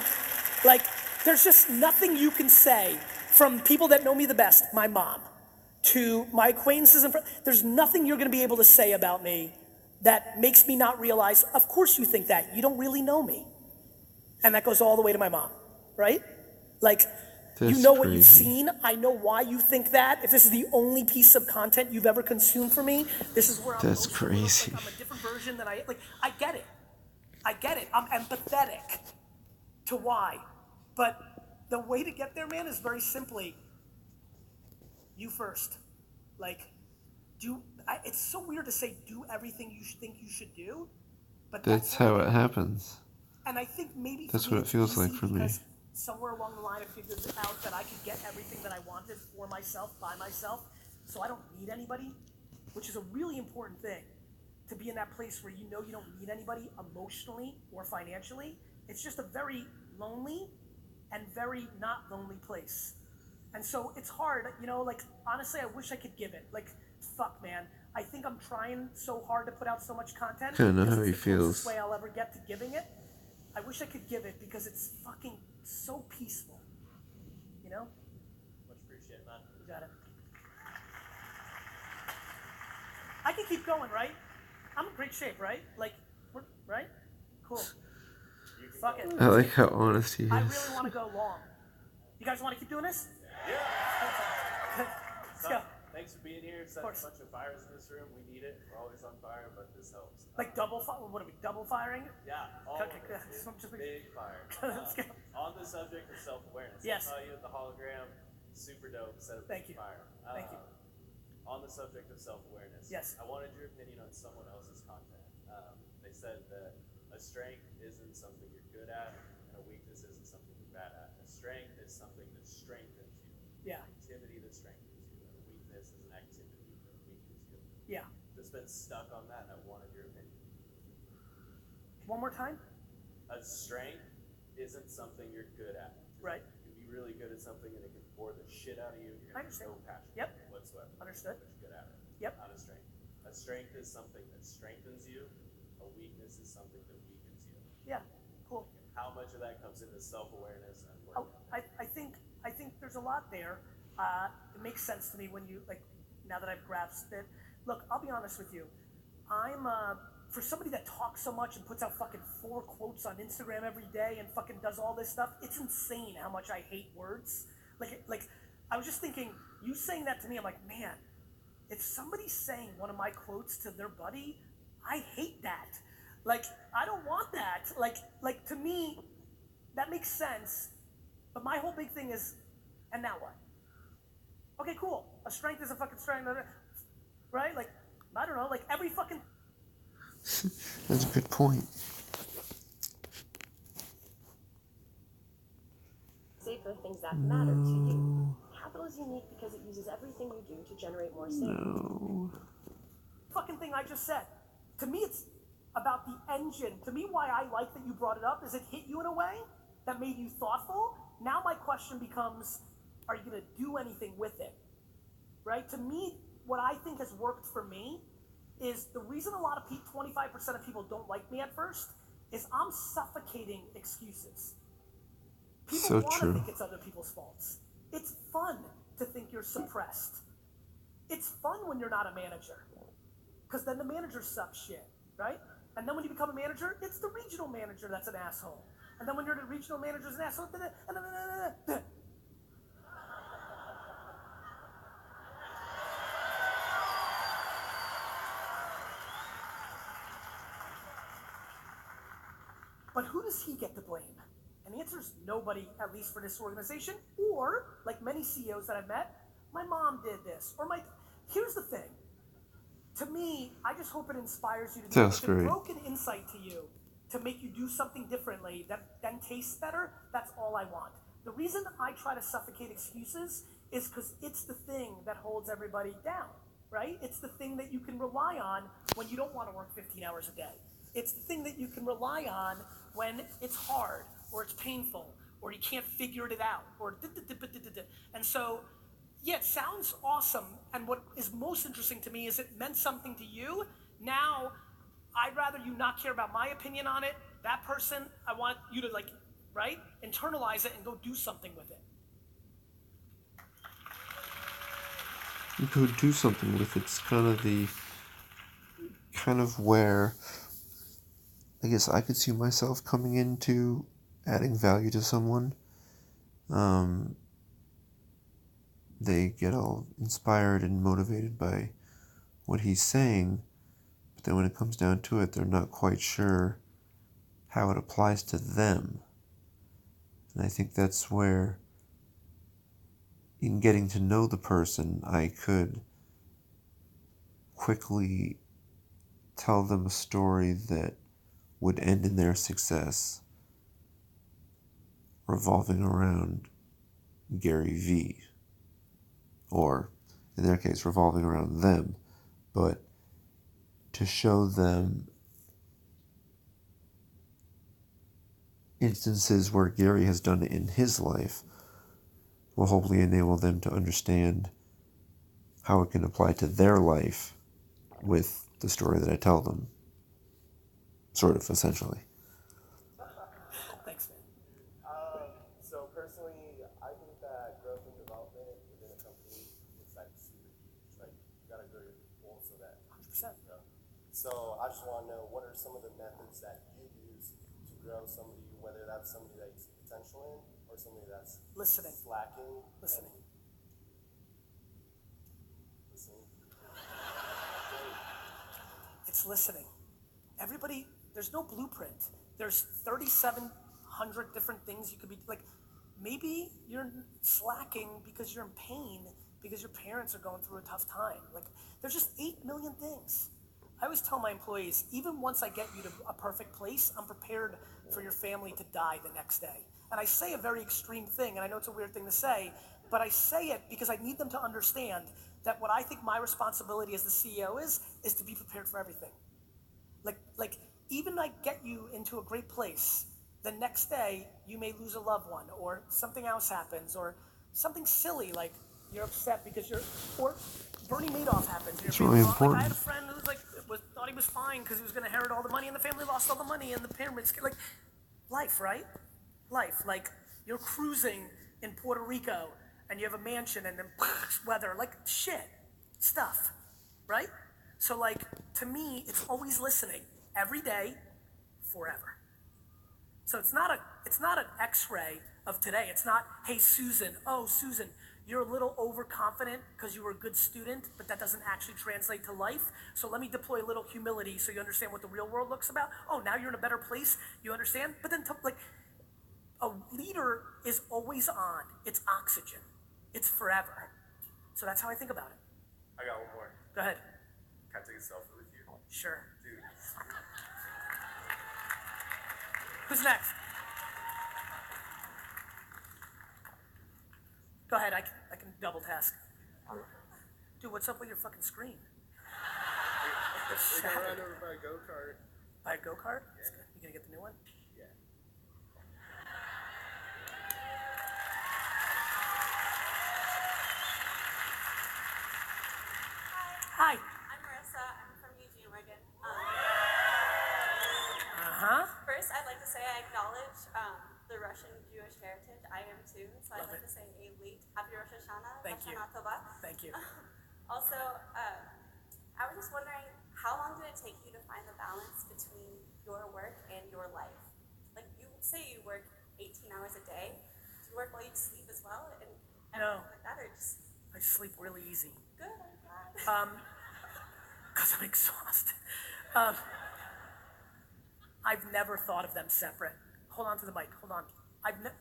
like, there's just nothing you can say from people that know me the best, my mom, to my acquaintances and friends. There's nothing you're gonna be able to say about me that makes me not realize, of course you think that, you don't really know me. And that goes all the way to my mom, right? Like, That's you know what crazy. you've seen, I know why you think that. If this is the only piece of content you've ever consumed for me, this is where I'm That's most crazy. I'm a different version than I get it. I get it, I'm empathetic to why. But the way to get there, man, is very simply, you first. Like, it's so weird to say do everything you think you should do, but That's how it happens. and I think maybe That's for me what it feels it's like easy for me. because somewhere along the line I figured out that I could get everything that I wanted for myself, by myself, so I don't need anybody, which is a really important thing, to be in that place where you know you don't need anybody emotionally or financially. It's just a very lonely and very not lonely place. And so it's hard, you know, like, honestly, I wish I could give it. Like, fuck, man. I think I'm trying so hard to put out so much content. I know because how it's he the feels. closest way I'll ever get to giving it. I wish I could give it because it's fucking so peaceful. You know? Much appreciated, man. You got it. I can keep going, right? I'm in great shape, right? Like, right? Cool. Fuck it. I like how honest he is. I really want to go long. You guys want to keep doing this? Yeah. Let's go. Thanks for being here. Set a bunch of fires in this room. We need it. We're always on fire, but this helps. Like double fire? What are we, double firing? Yeah. All Okay, of good. it. Just Big fire. Let's go. On the subject of self-awareness. Yes. I saw you at the hologram. Super dope. Set a Thank big you. fire. Thank you. On the subject of self-awareness. Yes. I wanted your opinion on someone else's content. They said that a strength isn't something you're good at, and a weakness isn't something you're bad at. A strength is something that strengthens you. Yeah. Activity that strengthens you, and a weakness is an activity that weakens you. Yeah. Just been stuck on that, and I wanted your opinion. One more time? A strength isn't something you're good at. Right. You can be really good at something, and it can bore the shit out of you. You're I gonna have understand. no passion Yep. whatsoever. Understood. But you're good at it. Yep. Not a strength. A strength is something that strengthens you. A weakness is something that weakens you. Yeah. Cool. How much of that comes into self-awareness and Oh, working on that? I think there's a lot there. It makes sense to me when you, like, now that I've grasped it. Look, I'll be honest with you. I'm, for somebody that talks so much and puts out fucking 4 quotes on Instagram every day and fucking does all this stuff, it's insane how much I hate words. Like, I was just thinking, you saying that to me, I'm like, man, if somebody's saying one of my quotes to their buddy, I hate that. Like, I don't want that. Like to me, that makes sense. But my whole big thing is, and now what? Okay, cool. A strength is a fucking strength, right? Like, I don't know, like every fucking... That's a good point. Say for things that matter to you. Capital is unique because it uses everything you do to generate more savings. No. Fucking thing I just said. To me, it's about the engine. To me, why I like that you brought it up is it hit you in a way that made you thoughtful. Now my question becomes, are you gonna do anything with it? Right? To me, what I think has worked for me is the reason a lot of people, 25% of people don't like me at first, is I'm suffocating excuses. People So want to true. think it's other people's faults. It's fun to think you're suppressed. It's fun when you're not a manager, because then the manager sucks shit, right? And then when you become a manager, it's the regional manager that's an asshole. And then when you're the regional manager's an asshole, but who does he get to blame? And the answer is nobody, at least for this organization, or like many CEOs that I've met, my mom did this, or here's the thing. To me, I just hope it inspires you to do That's if it great. broke an insight to you to make you do something differently that then tastes better, that's all I want. The reason I try to suffocate excuses is because it's the thing that holds everybody down, right? It's the thing that you can rely on when you don't want to work 15 hours a day. It's the thing that you can rely on when it's hard, or it's painful, or you can't figure it out, or and so, yeah, it sounds awesome. And what is most interesting to me is it meant something to you. Now, I'd rather you not care about my opinion on it. That person, I want you to right? Internalize it and go do something with it. You could do something with it. It's kind of where I guess I could see myself coming into adding value to someone. They get all inspired and motivated by what he's saying, but then when it comes down to it, they're not quite sure how it applies to them. And I think that's where, in getting to know the person, I could quickly tell them a story that would end in their success, revolving around Garyvee, or in their case, revolving around them, but to show them instances where Gary has done it in his life will hopefully enable them to understand how it can apply to their life with the story that I tell them. Sort of, essentially. Thanks, man. So personally, I think that growth and development within a company is like super huge. Like you gotta grow your people so that 100%. You know. So I just want to know what are some of the methods that you use to grow somebody, whether that's somebody that you see potential in or somebody that's Listening. slacking. Listening. Listening. It's listening. Everybody, there's no blueprint. There's 3,700 different things you could be like. Maybe you're slacking because you're in pain because your parents are going through a tough time. Like, there's just 8 million things. I always tell my employees, even once I get you to a perfect place, I'm prepared for your family to die the next day. And I say a very extreme thing, and I know it's a weird thing to say, but I say it because I need them to understand that what I think my responsibility as the CEO is to be prepared for everything. Like even I get you into a great place, the next day you may lose a loved one, or something else happens, or something silly like you're upset because or Bernie Madoff happens. It's really important. Like I had a friend who thought he was fine because he was going to inherit all the money, and the family lost all the money, and the pyramids. Like life, right? Life. Like you're cruising in Puerto Rico, and you have a mansion, and then weather, like shit, stuff, right? So like to me, it's always listening every day, forever. So it's not an X-ray of today. It's not, hey Susan, oh Susan, you're a little overconfident because you were a good student, but that doesn't actually translate to life. So let me deploy a little humility so you understand what the real world looks about. Oh, now you're in a better place. You understand? But then a leader is always on. It's oxygen. It's forever. So that's how I think about it. I got one more. Go ahead. Can I take a selfie with you? Sure. Dude. Who's next? Go ahead, I can double task. Dude, what's up with your fucking screen? We got run over by a go-kart. By a go-kart? Yeah. You gonna get the new one? Yeah. you. Anatova. Thank you. Also, I was just wondering, how long did it take you to find the balance between your work and your life? Like, you say you work 18 hours a day. Do you work while you sleep as well? And No. like that, or just I sleep really easy. good? I'm glad. Because I'm exhausted. I've never thought of them separate. Hold on to the mic. Hold on.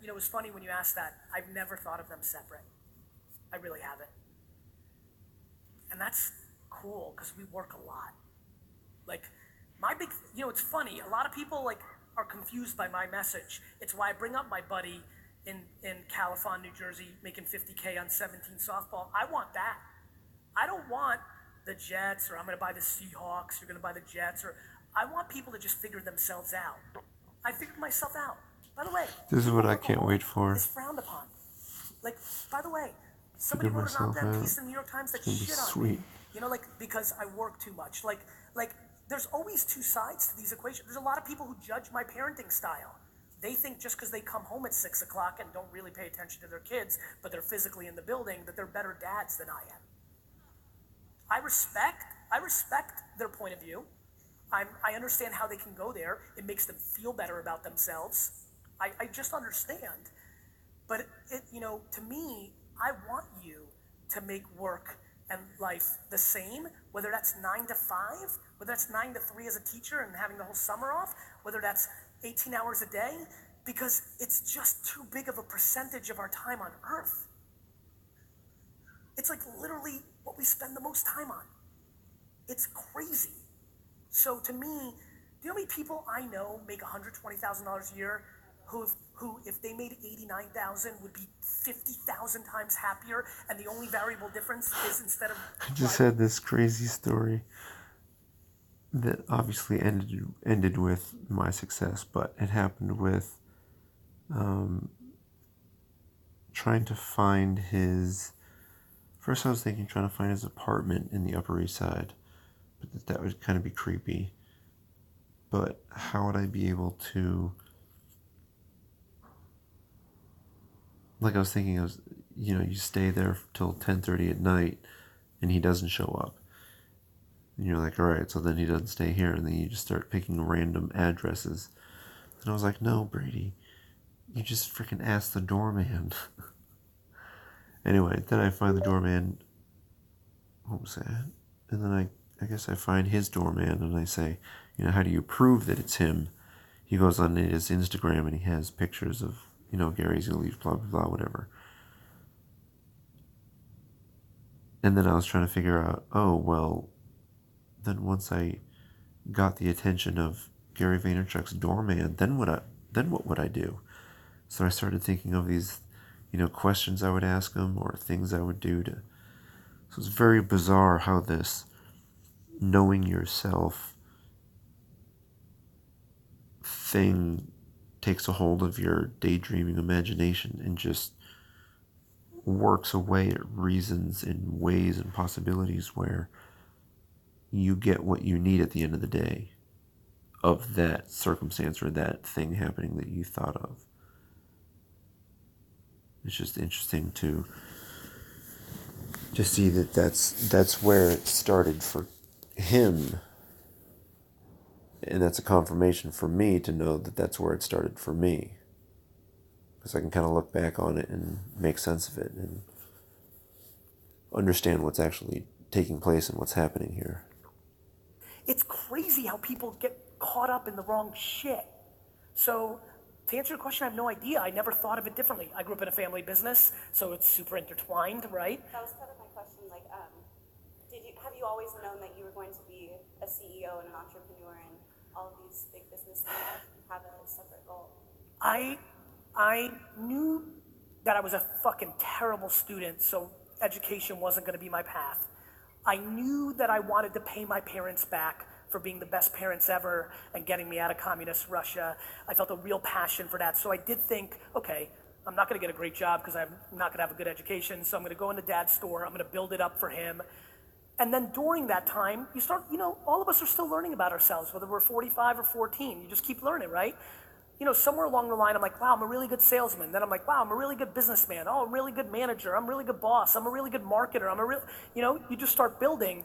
You know, it was funny when you asked that. I've never thought of them separate. I really haven't. And that's cool because we work a lot. Like, you know, it's funny. A lot of people like are confused by my message. It's why I bring up my buddy in Califon, New Jersey, making 50K on 17 softball. I want that. I don't want the Jets, or I'm going to buy the Seahawks, you're going to buy the Jets, or I want people to just figure themselves out. I figured myself out. By the way, This is what I can't wait for. it's frowned upon. Like, by the way, somebody Figure wrote an myself op-ed out. piece in the New York Times that It's gonna be shit on sweet. me. You know, like, because I work too much. Like, there's always two sides to these equations. There's a lot of people who judge my parenting style. They think just because they come home at 6 o'clock and don't really pay attention to their kids, but they're physically in the building, that they're better dads than I am. I respect their point of view. I understand how they can go there. It makes them feel better about themselves. I just understand. But you know, to me, I want you to make work and life the same, whether that's 9 to 5, whether that's 9 to 3 as a teacher and having the whole summer off, whether that's 18 hours a day, because it's just too big of a percentage of our time on earth. It's like literally what we spend the most time on. It's crazy. So to me, do you know how many people I know make $120,000 a year who, if they made $89,000, would be 50,000 times happier, and the only variable difference is instead of... I just had this crazy story that obviously ended with my success, but it happened with trying to find his... First I was thinking trying to find his apartment in the Upper East Side, but that would kind of be creepy. But how would I be able to... Like I was thinking, you know, you stay there till 10:30 at night, and he doesn't show up. And you're like, all right, so then he doesn't stay here, and then you just start picking random addresses. And I was like, no, Brady, you just freaking ask the doorman. Anyway, then I find the doorman. What was that? And then I guess I find his doorman, and I say, you know, how do you prove that it's him? He goes on his Instagram, and he has pictures of, you know, Gary's gonna leave, blah, blah, blah, whatever. And then I was trying to figure out, oh, well, then once I got the attention of Gary Vaynerchuk's doorman, then what would I do? So I started thinking of these, you know, questions I would ask him or things I would do to... So it's very bizarre how this knowing yourself thing takes a hold of your daydreaming imagination and just works away at reasons and ways and possibilities where you get what you need at the end of the day of that circumstance or that thing happening that you thought of. It's just interesting to see that that's where it started for him. And that's a confirmation for me to know that that's where it started for me. Because I can kind of look back on it and make sense of it and understand what's actually taking place and what's happening here. It's crazy how people get caught up in the wrong shit. So, to answer your question, I have no idea. I never thought of it differently. I grew up in a family business, so it's super intertwined, right? That was kind of my question. Like, have you always known that you were going to be a CEO and an entrepreneur and all of these big business things? You have a separate goal. I knew that I was a fucking terrible student, so education wasn't going to be my path. I knew that I wanted to pay my parents back for being the best parents ever and getting me out of communist Russia. I felt a real passion for that. So I did think, okay, I'm not going to get a great job because I'm not going to have a good education. So I'm going to go into dad's store. I'm going to build it up for him. And then during that time, you start, you know, all of us are still learning about ourselves, whether we're 45 or 14. You just keep learning, right? somewhere along the line, I'm like, wow, I'm a really good salesman. Then I'm like, wow, I'm a really good businessman. Oh, I'm a really good manager. I'm a really good boss. I'm a really good marketer. You just start building.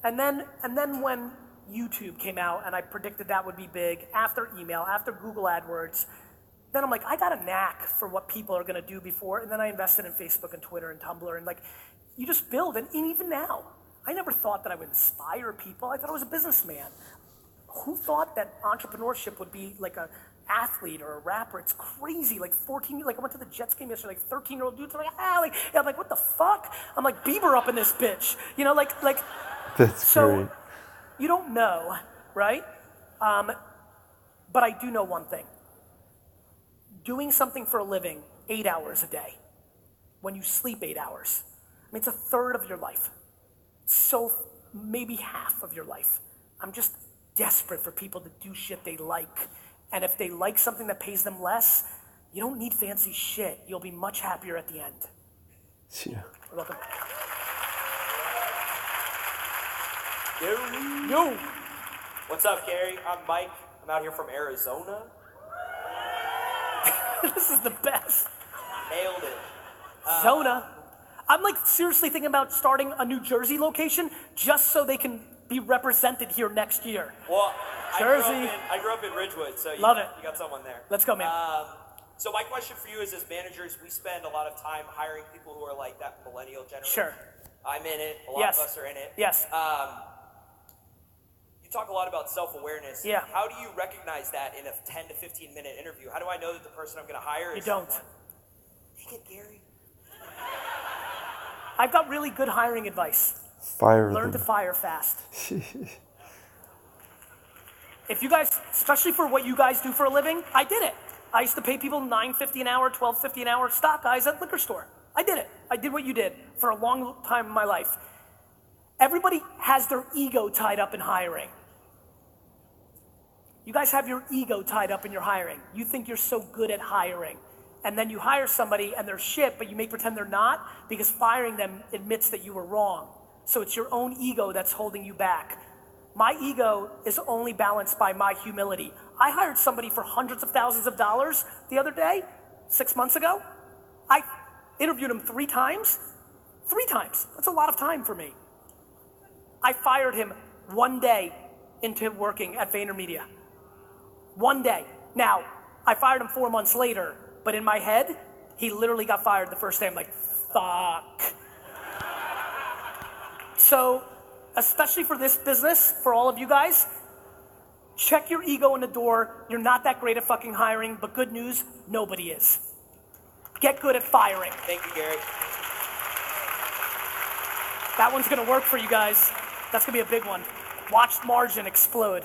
And then when YouTube came out and I predicted that would be big, after email, after Google AdWords, then I'm like, I got a knack for what people are gonna do before, and then I invested in Facebook and Twitter and Tumblr, and like, you just build, and even now, I never thought that I would inspire people. I thought I was a businessman. Who thought that entrepreneurship would be like a athlete or a rapper? It's crazy. Like 14, like I went to the Jets game yesterday, like 13-year-old dudes are like, I'm like, what the fuck? I'm like Bieber up in this bitch. Like. That's great. You don't know, right? But I do know one thing. Doing something for a living 8 hours a day, when you sleep 8 hours, it's a third of your life. So maybe half of your life. I'm just desperate for people to do shit they like. And if they like something that pays them less, you don't need fancy shit. You'll be much happier at the end. Yeah. You're welcome. Yo. What's up, Gary? I'm Mike. I'm out here from Arizona. This is the best. Nailed it. Zona. I'm like seriously thinking about starting a New Jersey location just so they can be represented here next year. Well, Jersey. I grew up in Ridgewood, so you got someone there. Let's go, man. So my question for you is, as managers, we spend a lot of time hiring people who are like that millennial generation. Sure. I'm in it. A lot of us are in it. Yes. You talk a lot about self-awareness. Yeah. How do you recognize that in a 10 to 15 minute interview? How do I know that the person I'm going to hire is You don't. someone? Dang it, Gary. I've got really good hiring advice. Fire Learn to them. fire fast. If you guys, especially for what you guys do for a living, I did it. I used to pay people $9.50 an hour, $12.50 an hour, stock guys at liquor store. I did it. I did what you did for a long time in my life. Everybody has their ego tied up in hiring. You guys have your ego tied up in your hiring. You think you're so good at hiring. And then you hire somebody and they're shit, but you make pretend they're not because firing them admits that you were wrong. So it's your own ego that's holding you back. My ego is only balanced by my humility. I hired somebody for hundreds of thousands of dollars the other day, 6 months ago. I interviewed him 3 times. 3 times. That's a lot of time for me. I fired him 1 day into working at VaynerMedia. 1 day. Now, I fired him 4 months later, but in my head, he literally got fired the first day. I'm like, fuck. So, especially for this business, for all of you guys, check your ego in the door. You're not that great at fucking hiring, but good news, nobody is. Get good at firing. Thank you, Gary. That one's gonna work for you guys. That's gonna be a big one. Watch margin explode.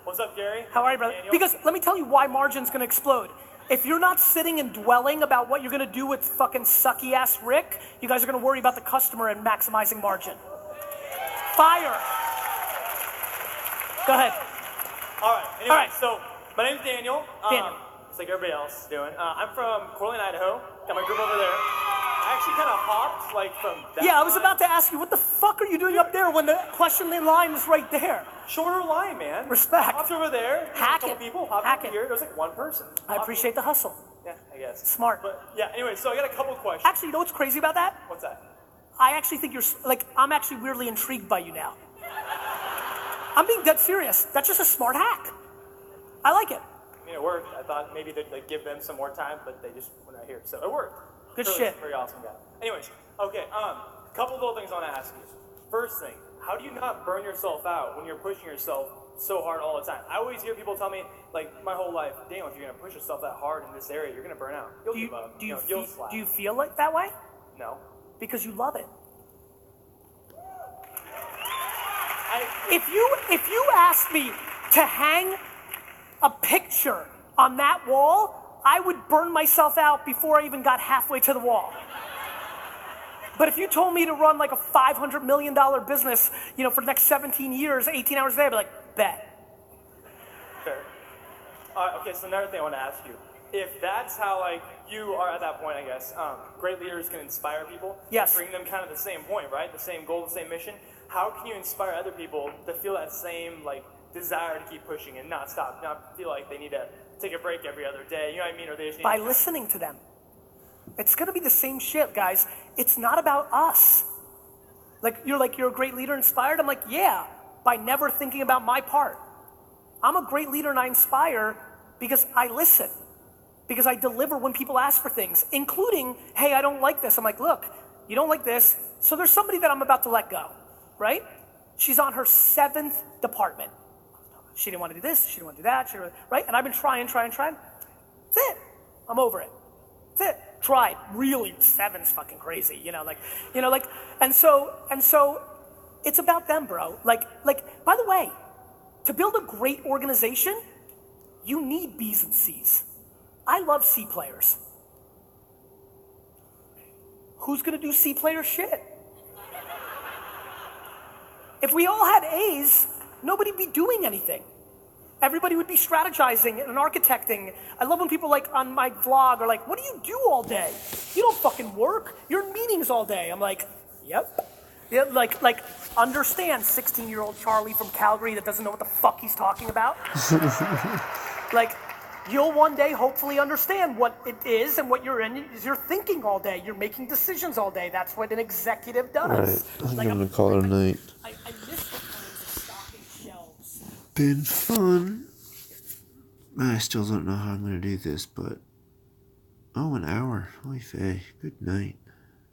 What's up, Gary? How are you, brother? Daniel? Because let me tell you why margin's gonna explode. If you're not sitting and dwelling about what you're gonna do with fucking sucky ass Rick, you guys are gonna worry about the customer and maximizing margin. Fire. Go ahead. All right. Anyway, All right. So my name's Daniel. Daniel. Just like everybody else is doing. I'm from Coeur d'Alene, Idaho. Got my group over there. I actually kind of hopped like from that Yeah, I was line. about to ask you, what the fuck are you doing up there when the question line is right there? Shorter line, man. Respect. Hopped over there. Hack a couple it. people hopped Hack over it. here. There was like one person. I appreciate the hustle. Yeah, I guess. Smart. But yeah, anyway, so I got a couple questions. Actually, you know what's crazy about that? What's that? I actually think I'm actually weirdly intrigued by you now. I'm being dead serious. That's just a smart hack. I like it. I mean, it worked. I thought maybe they'd like, give them some more time, but they just were not here. So it worked. Good Really, shit. Very awesome guy. Anyways, okay, couple little things I want to ask you. First thing, how do you not burn yourself out when you're pushing yourself so hard all the time? I always hear people tell me, like, my whole life, Daniel, if you're going to push yourself that hard in this area, you're going to burn out. You'll give up. You'll slack. Do you feel like that way? No. Because you love it. If you asked me to hang a picture on that wall, I would burn myself out before I even got halfway to the wall. But if you told me to run like a $500 million business, for the next 17 years, 18 hours a day, I'd be like, bet. Fair. Okay, so another thing I want to ask you. If that's how, like, you are at that point, I guess, great leaders can inspire people. Yes. Bring them kind of the same point, right? The same goal, the same mission. How can you inspire other people to feel that same, like, desire to keep pushing and not stop, not feel like they need to take a break every other day, you know what I mean? Or they just need By to listening to them. It's gonna be the same shit, guys. It's not about us. You're a great leader, inspired? I'm like, yeah, by never thinking about my part. I'm a great leader and I inspire because I listen. Because I deliver when people ask for things, including, hey, I don't like this. I'm like, look, you don't like this, so there's somebody that I'm about to let go, right? She's on her 7th department. She didn't want to do this, she didn't want to do that, right? And I've been trying. That's it. I'm over it. That's it. Tried. Really, 7's fucking crazy, and so it's about them, bro. By the way, to build a great organization, you need B's and C's. I love C players. Who's gonna do C player shit? If we all had A's, nobody'd be doing anything. Everybody would be strategizing and architecting. I love when people on my vlog are like, what do you do all day? You don't fucking work. You're in meetings all day. I'm like, yep. Yeah, understand 16-year-old Charlie from Calgary that doesn't know what the fuck he's talking about. You'll one day hopefully understand what it is and what you're in. You're thinking all day. You're making decisions all day. That's what an executive does. All right, I think I'm gonna call it a night. I miss the times of stocking shelves. Been fun. I still don't know how I'm gonna do this, but an hour. Holy fay. Good night.